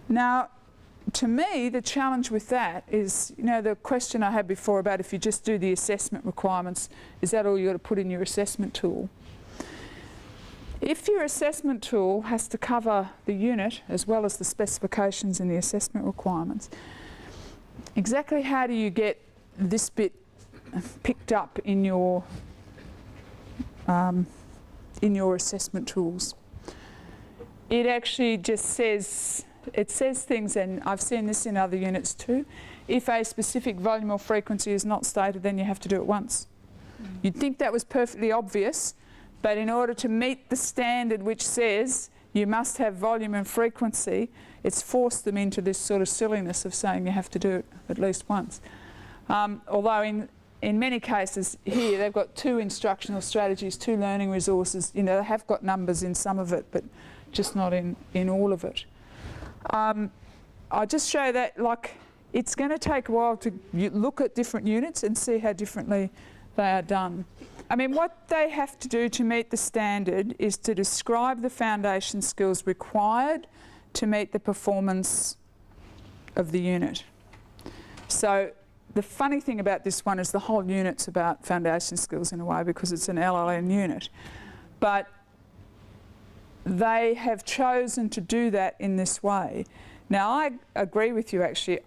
Now, to me, the challenge with that is, you know, the question I had before about if you just do the assessment requirements, is that all you've got to put in your assessment tool? If your assessment tool has to cover the unit as well as the specifications and the assessment requirements, exactly how do you get this bit picked up in your assessment tools? It actually just says, it says things, and I've seen this in other units too. If a specific volume or frequency is not stated, then you have to do it once. You'd think that was perfectly obvious, but in order to meet the standard which says you must have volume and frequency, it's forced them into this sort of silliness of saying you have to do it at least once. Although in many cases here they've got 2 instructional strategies, 2 learning resources. You know, they have got numbers in some of it, but just not in all of it. I'll just show that, like, it's going to take a while to look at different units and see how differently they are done. I mean, what they have to do to meet the standard is to describe the foundation skills required to meet the performance of the unit. So the funny thing about this one is the whole unit's about foundation skills in a way, because it's an LLN unit. But they have chosen to do that in this way. Now, I agree with you actually.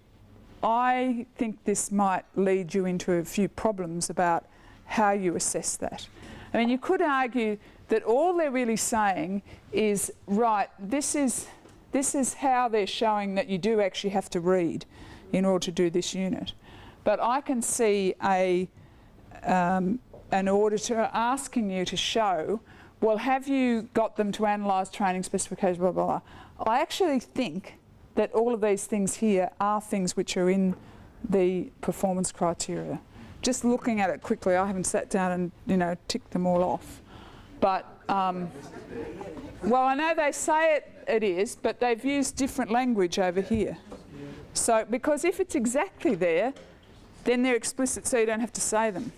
I think this might lead you into a few problems about how you assess that. I mean, you could argue that all they're really saying is, right, this is how they're showing that you do actually have to read in order to do this unit. But I can see an auditor asking you to show, well, have you got them to analyse training specifications, blah, blah, blah. I actually think that all of these things here are things which are in the performance criteria. Just looking at it quickly, I haven't sat down and, you know, ticked them all off. But, well, I know they say it is, but they've used different language over here. So, because if it's exactly there, then they're explicit, so you don't have to say them.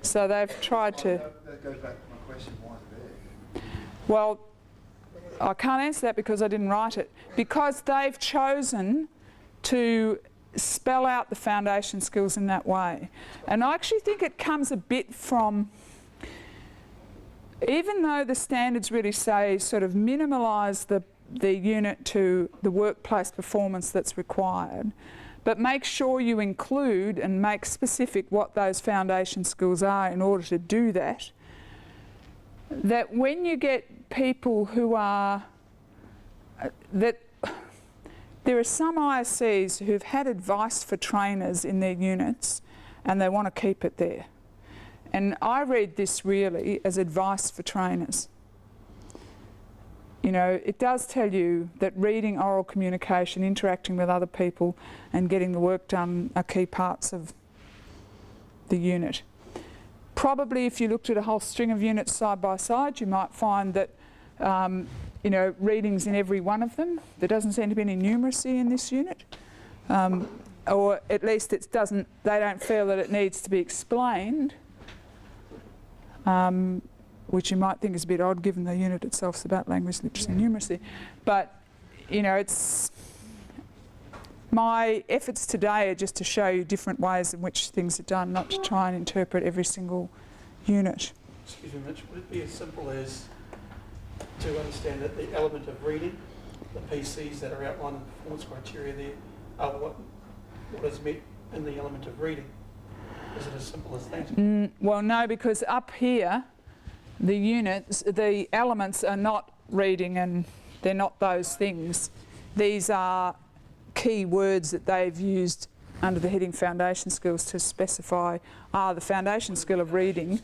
So they've tried to...
That goes back to my question, why is it there?
Well, I can't answer that because I didn't write it. Because they've chosen to spell out the foundation skills in that way. And I actually think it comes a bit from, even though the standards really say sort of minimalise the unit to the workplace performance that's required, but make sure you include and make specific what those foundation skills are in order to do that, that when you get people who are, there are some ISCs who've had advice for trainers in their units and they want to keep it there. And I read this really as advice for trainers. You know, it does tell you that reading, oral communication, interacting with other people and getting the work done are key parts of the unit. Probably if you looked at a whole string of units side by side, you might find that you know, readings in every one of them. There doesn't seem to be any numeracy in this unit, or at least it doesn't. They don't feel that it needs to be explained, which you might think is a bit odd, given the unit itself is about language, literacy, and numeracy. But you know, it's my efforts today are just to show you different ways in which things are done, not to try and interpret every single unit.
Excuse me, Mitch, would it be as simple as to understand that the element of reading, the PCs that are outlined in the performance criteria there, are what is met in the element of reading? Is it as simple as that?
Well, no, because up here, the units, the elements are not reading, and they're not those things. These are key words that they've used under the heading foundation skills to specify, the foundation skill of reading.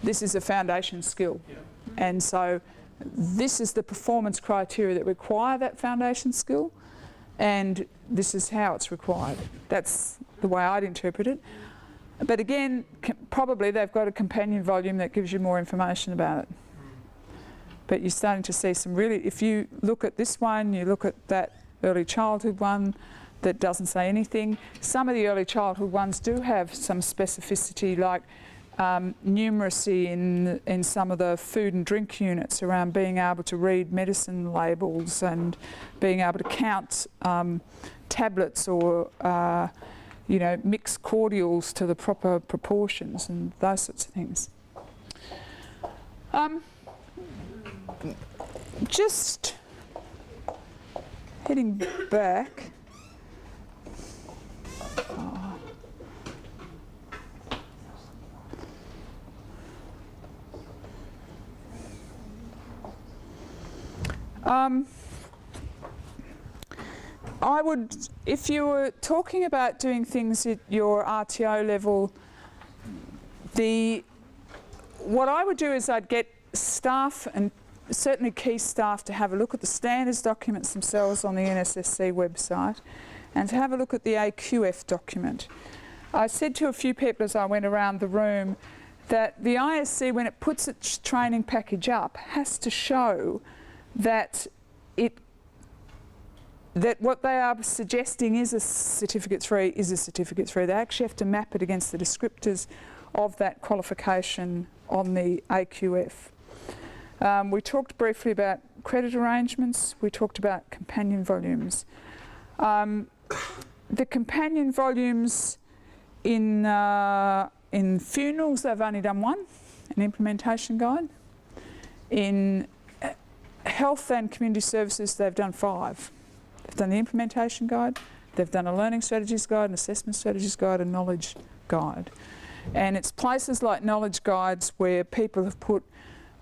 This is a foundation skill.
Yeah.
And so this is the performance criteria that require that foundation skill, and this is how it's required. That's the way I'd interpret it. But again, probably they've got a companion volume that gives you more information about it. but you're starting to see some really, if you look at this one, you look at that early childhood one that doesn't say anything. Some of the early childhood ones do have some specificity, like numeracy in some of the food and drink units around being able to read medicine labels and being able to count tablets or you know, mix cordials to the proper proportions and those sorts of things. Just heading back. I would, if you were talking about doing things at your RTO level, what I would do is I'd get staff, and certainly key staff, to have a look at the standards documents themselves on the NSSC website and to have a look at the AQF document. I said to a few people as I went around the room that the ISC, when it puts its training package up, has to show that what they are suggesting is a Certificate 3 is a Certificate 3. They actually have to map it against the descriptors of that qualification on the AQF. We talked briefly about credit arrangements. We talked about companion volumes. The companion volumes in funerals, they've only done one, an implementation guide. In health and community services, they've done 5. They've done the implementation guide, they've done a learning strategies guide, an assessment strategies guide, a knowledge guide. And it's places like knowledge guides where people have put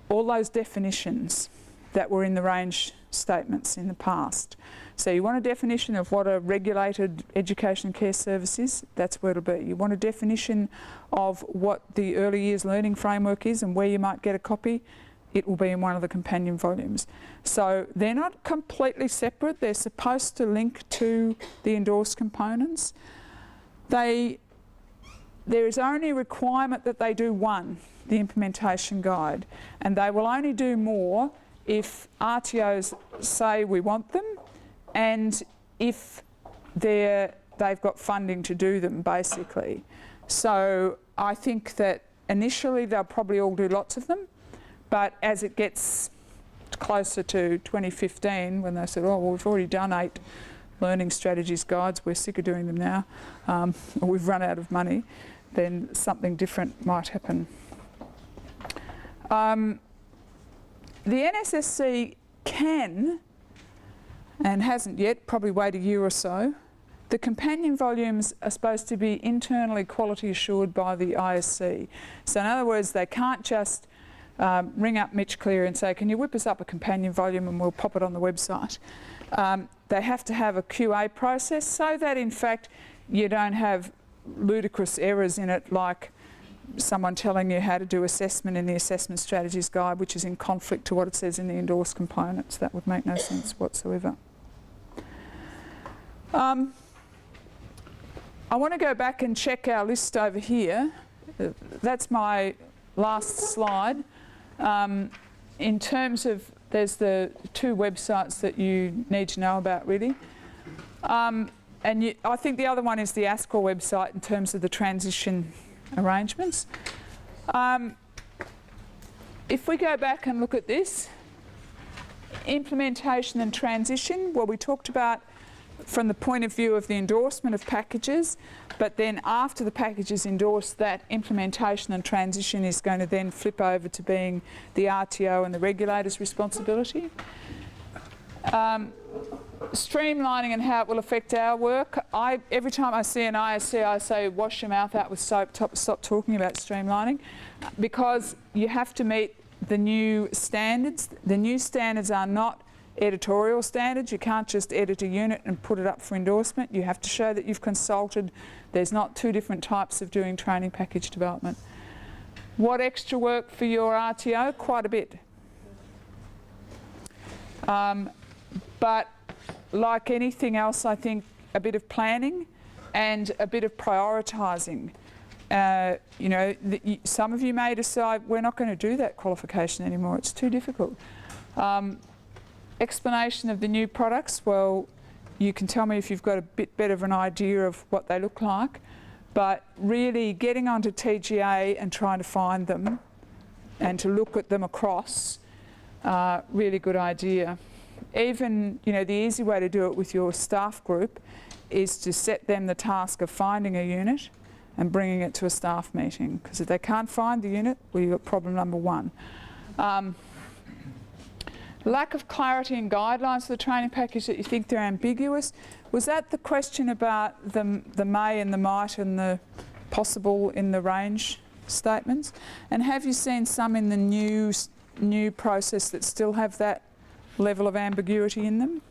all those definitions that were in the range statements in the past. So you want a definition of what a regulated education and care service is, that's where it'll be. You want a definition of what the early years learning framework is and where you might get a copy, it will be in one of the companion volumes. So they're not completely separate, they're supposed to link to the endorsed components. There is only a requirement that they do one, the implementation guide, and they will only do more if RTOs say we want them and if they've got funding to do them, basically. So I think that initially they'll probably all do lots of them, but as it gets closer to 2015, when they said, oh, well, we've already done 8 learning strategies guides, we're sick of doing them now, or we've run out of money, then something different might happen. The NSSC can, and hasn't yet, probably wait a year or so. The companion volumes are supposed to be internally quality assured by the ISC. So in other words, they can't just ring up Mitch Cleary and say, can you whip us up a companion volume and we'll pop it on the website. They have to have a QA process so that in fact you don't have ludicrous errors in it, like someone telling you how to do assessment in the assessment strategies guide, which is in conflict to what it says in the endorsed components. That would make no sense whatsoever. I want to go back and check our list over here. That's my last slide. In terms of, there's the 2 websites that you need to know about, really. I think the other one is the ASCOR website in terms of the transition arrangements. If we go back and look at this, implementation and transition, well, we talked about from the point of view of the endorsement of packages, but then after the package is endorsed, that implementation and transition is going to then flip over to being the RTO and the regulator's responsibility. Streamlining and how it will affect our work. Every time I see an ISC, I say, wash your mouth out with soap, stop talking about streamlining, because you have to meet the new standards. The new standards are not editorial standards. You can't just edit a unit and put it up for endorsement. You have to show that you've consulted. There's not 2 different types of doing training package development. What extra work for your RTO? Quite a bit. But like anything else, I think a bit of planning and a bit of prioritising. You know, some of you may decide we're not going to do that qualification anymore, it's too difficult. Explanation of the new products, well, you can tell me if you've got a bit better of an idea of what they look like, but really getting onto TGA and trying to find them and to look at them across, really good idea. Even, you know, the easy way to do it with your staff group is to set them the task of finding a unit and bringing it to a staff meeting, because if they can't find the unit, well, you've got problem number one. Lack of clarity and guidelines for the training package, that you think they're ambiguous. Was that the question about the may and the might and the possible in the range statements? And have you seen some in the new process that still have that level of ambiguity in them?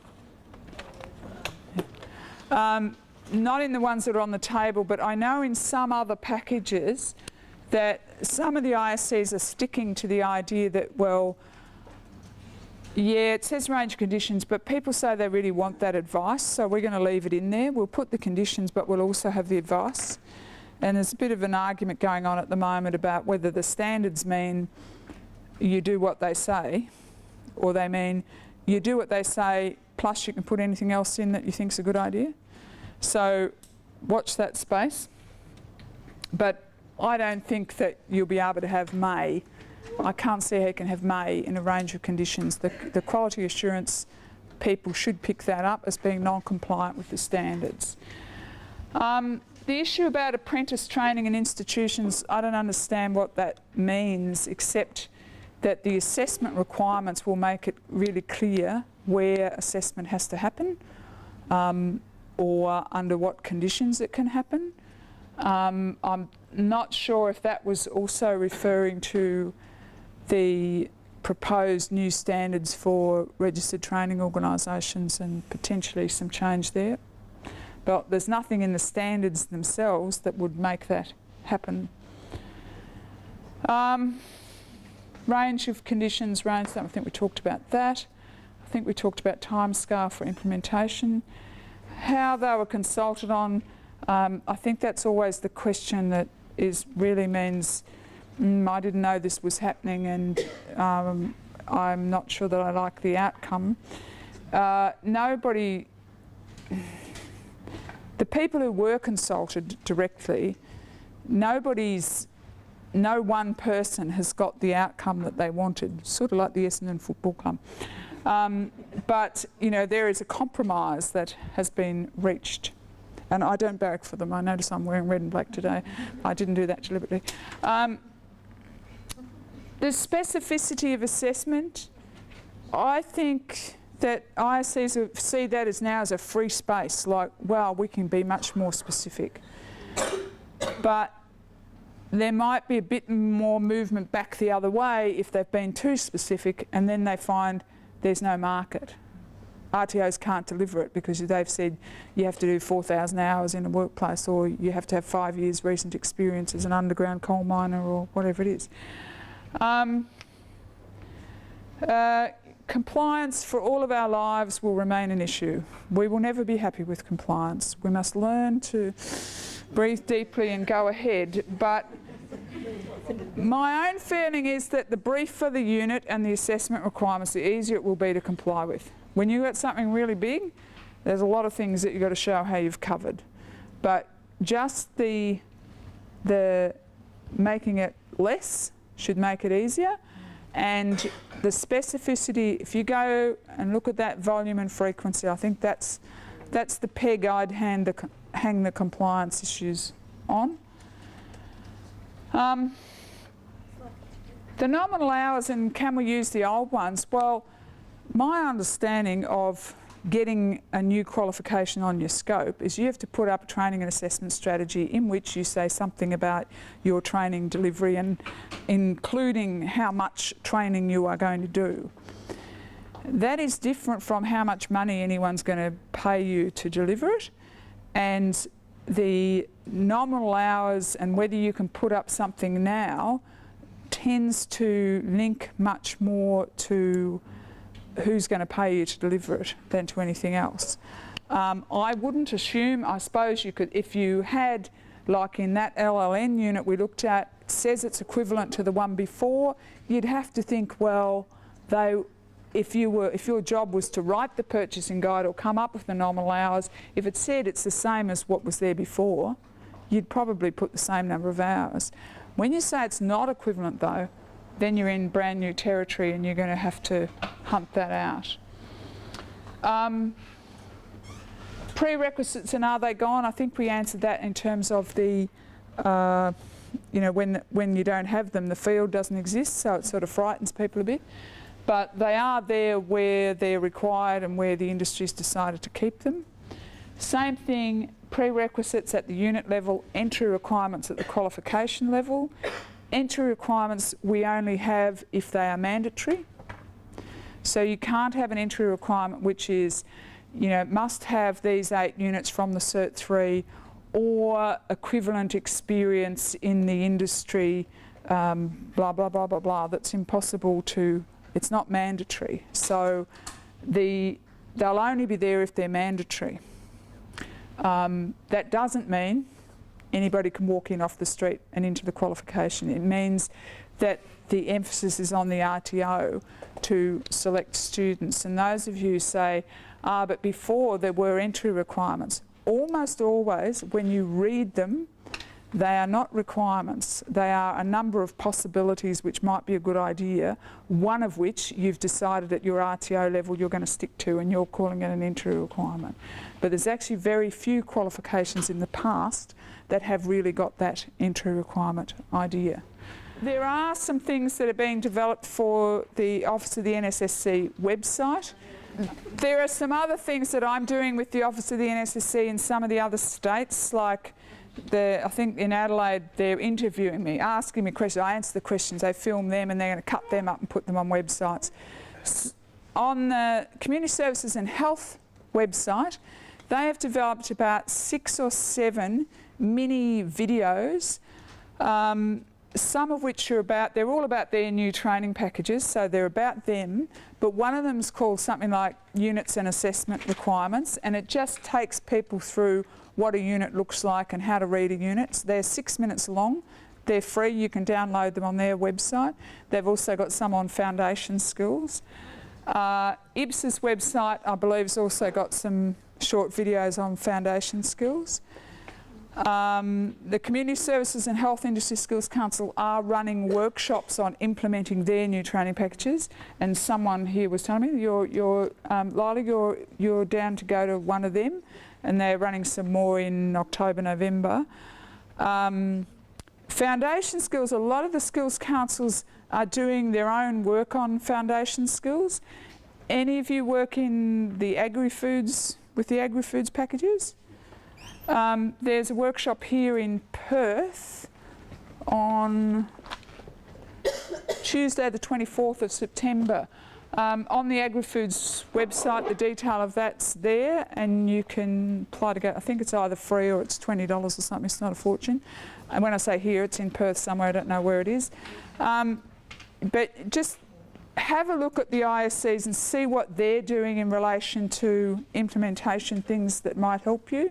Not in the ones that are on the table, but I know in some other packages that some of the ISCs are sticking to the idea that, well, yeah, it says range of conditions, but people say they really want that advice, so we're going to leave it in there. We'll put the conditions, but we'll also have the advice. And there's a bit of an argument going on at the moment about whether the standards mean you do what they say, or they mean you do what they say, plus you can put anything else in that you think's a good idea. So watch that space. But I don't think that you'll be able to have may. I can't see how you can have may in a range of conditions. The quality assurance people should pick that up as being non-compliant with the standards. The issue about apprentice training in institutions, I don't understand what that means, except that the assessment requirements will make it really clear where assessment has to happen, or under what conditions it can happen. I'm not sure if that was also referring to the proposed new standards for registered training organisations and potentially some change there. But there's nothing in the standards themselves that would make that happen. Range of conditions, I think we talked about that. I think we talked about timescale for implementation. How they were consulted on, I think that's always the question that really means, I didn't know this was happening, and I'm not sure that I like the outcome. The people who were consulted directly, no one person has got the outcome that they wanted, sort of like the Essendon Football Club. But, you know, there is a compromise that has been reached. And I don't barrack for them. I notice I'm wearing red and black today. I didn't do that deliberately. The specificity of assessment, I think that ISCs see that as now as a free space, like, wow, we can be much more specific. But there might be a bit more movement back the other way if they've been too specific, and then they find there's no market. RTOs can't deliver it because they've said you have to do 4,000 hours in a workplace, or you have to have 5 years recent experience as an underground coal miner, or whatever it is. Compliance for all of our lives will remain an issue. We will never be happy with compliance. We must learn to breathe deeply and go ahead. But my own feeling is that the brief for the unit and the assessment requirements, the easier it will be to comply with. When you've got something really big, there's a lot of things that you've got to show how you've covered. But just the making it less should make it easier. And the specificity, if you go and look at that volume and frequency, I think that's the peg I'd hang the compliance issues on. The nominal hours, and can we use the old ones? Well, my understanding of getting a new qualification on your scope is you have to put up a training and assessment strategy in which you say something about your training delivery, and including how much training you are going to do. That is different from how much money anyone's going to pay you to deliver it, and the nominal hours and whether you can put up something now tends to link much more to who's going to pay you to deliver it than to anything else. I wouldn't assume, I suppose you could, if you had, like in that LLN unit we looked at, says it's equivalent to the one before, you'd have to think, well, if your job was to write the purchasing guide or come up with the nominal hours, if it said it's the same as what was there before, you'd probably put the same number of hours. When you say it's not equivalent though, then you're in brand new territory and you're going to have to hunt that out. Prerequisites and are they gone? I think we answered that in terms of the, you know, when you don't have them, the field doesn't exist, so it sort of frightens people a bit. But they are there where they're required and where the industry's decided to keep them. Same thing, prerequisites at the unit level, entry requirements at the qualification level. Entry requirements we only have if they are mandatory. So you can't have an entry requirement which is, you know, must have these 8 units from the Cert 3 or equivalent experience in the industry, blah, blah, blah, blah, blah. That's impossible to, it's not mandatory. So they'll only be there if they're mandatory. That doesn't mean anybody can walk in off the street and into the qualification. It means that the emphasis is on the RTO to select students. And those of you who say, but before there were entry requirements, almost always when you read them, they are not requirements. They are a number of possibilities which might be a good idea, one of which you've decided at your RTO level you're going to stick to and you're calling it an entry requirement. But there's actually very few qualifications in the past that have really got that entry requirement idea. There are some things that are being developed for the Office of the NSSC website. There are some other things that I'm doing with the Office of the NSSC in some of the other states, like I think in Adelaide they're interviewing me, asking me questions. I answer the questions, they film them and they're going to cut them up and put them on websites. On the Community Services and Health website, they have developed about 6 or 7 mini videos, some of which are they're all about their new training packages, so they're about them, but one of them is called something like Units and Assessment Requirements, and it just takes people through what a unit looks like and how to read a unit. They're 6 minutes long. They're free. You can download them on their website. They've also got some on foundation skills. IBS's website, I believe, has also got some short videos on foundation skills. The Community Services and Health Industry Skills Council are running workshops on implementing their new training packages, and someone here was telling me Lila, you're down to go to one of them, and they're running some more in October, November. Foundation skills, a lot of the skills councils are doing their own work on foundation skills. Any of you work in the agri-foods, with the agri-foods packages? There's a workshop here in Perth on Tuesday the 24th of September. On the Agri-Foods website, the detail of that's there, and you can apply to go. I think it's either free or it's $20 or something. It's not a fortune. And when I say here, it's in Perth somewhere. I don't know where it is. But just have a look at the ISCs and see what they're doing in relation to implementation, things that might help you.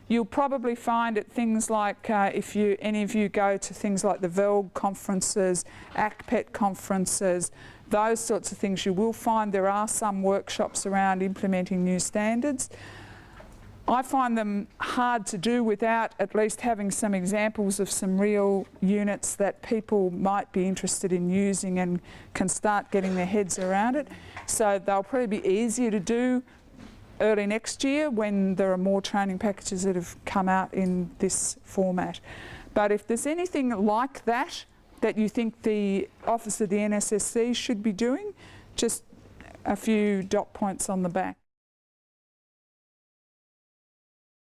You'll probably find at things like, if any of you go to things like the VELG conferences, ACPET conferences, those sorts of things, you will find there are some workshops around implementing new standards. I find them hard to do without at least having some examples of some real units that people might be interested in using and can start getting their heads around it. So they'll probably be easier to do early next year when there are more training packages that have come out in this format. But if there's anything like that that you think the Office of the NSSC should be doing, just a few dot points on the back.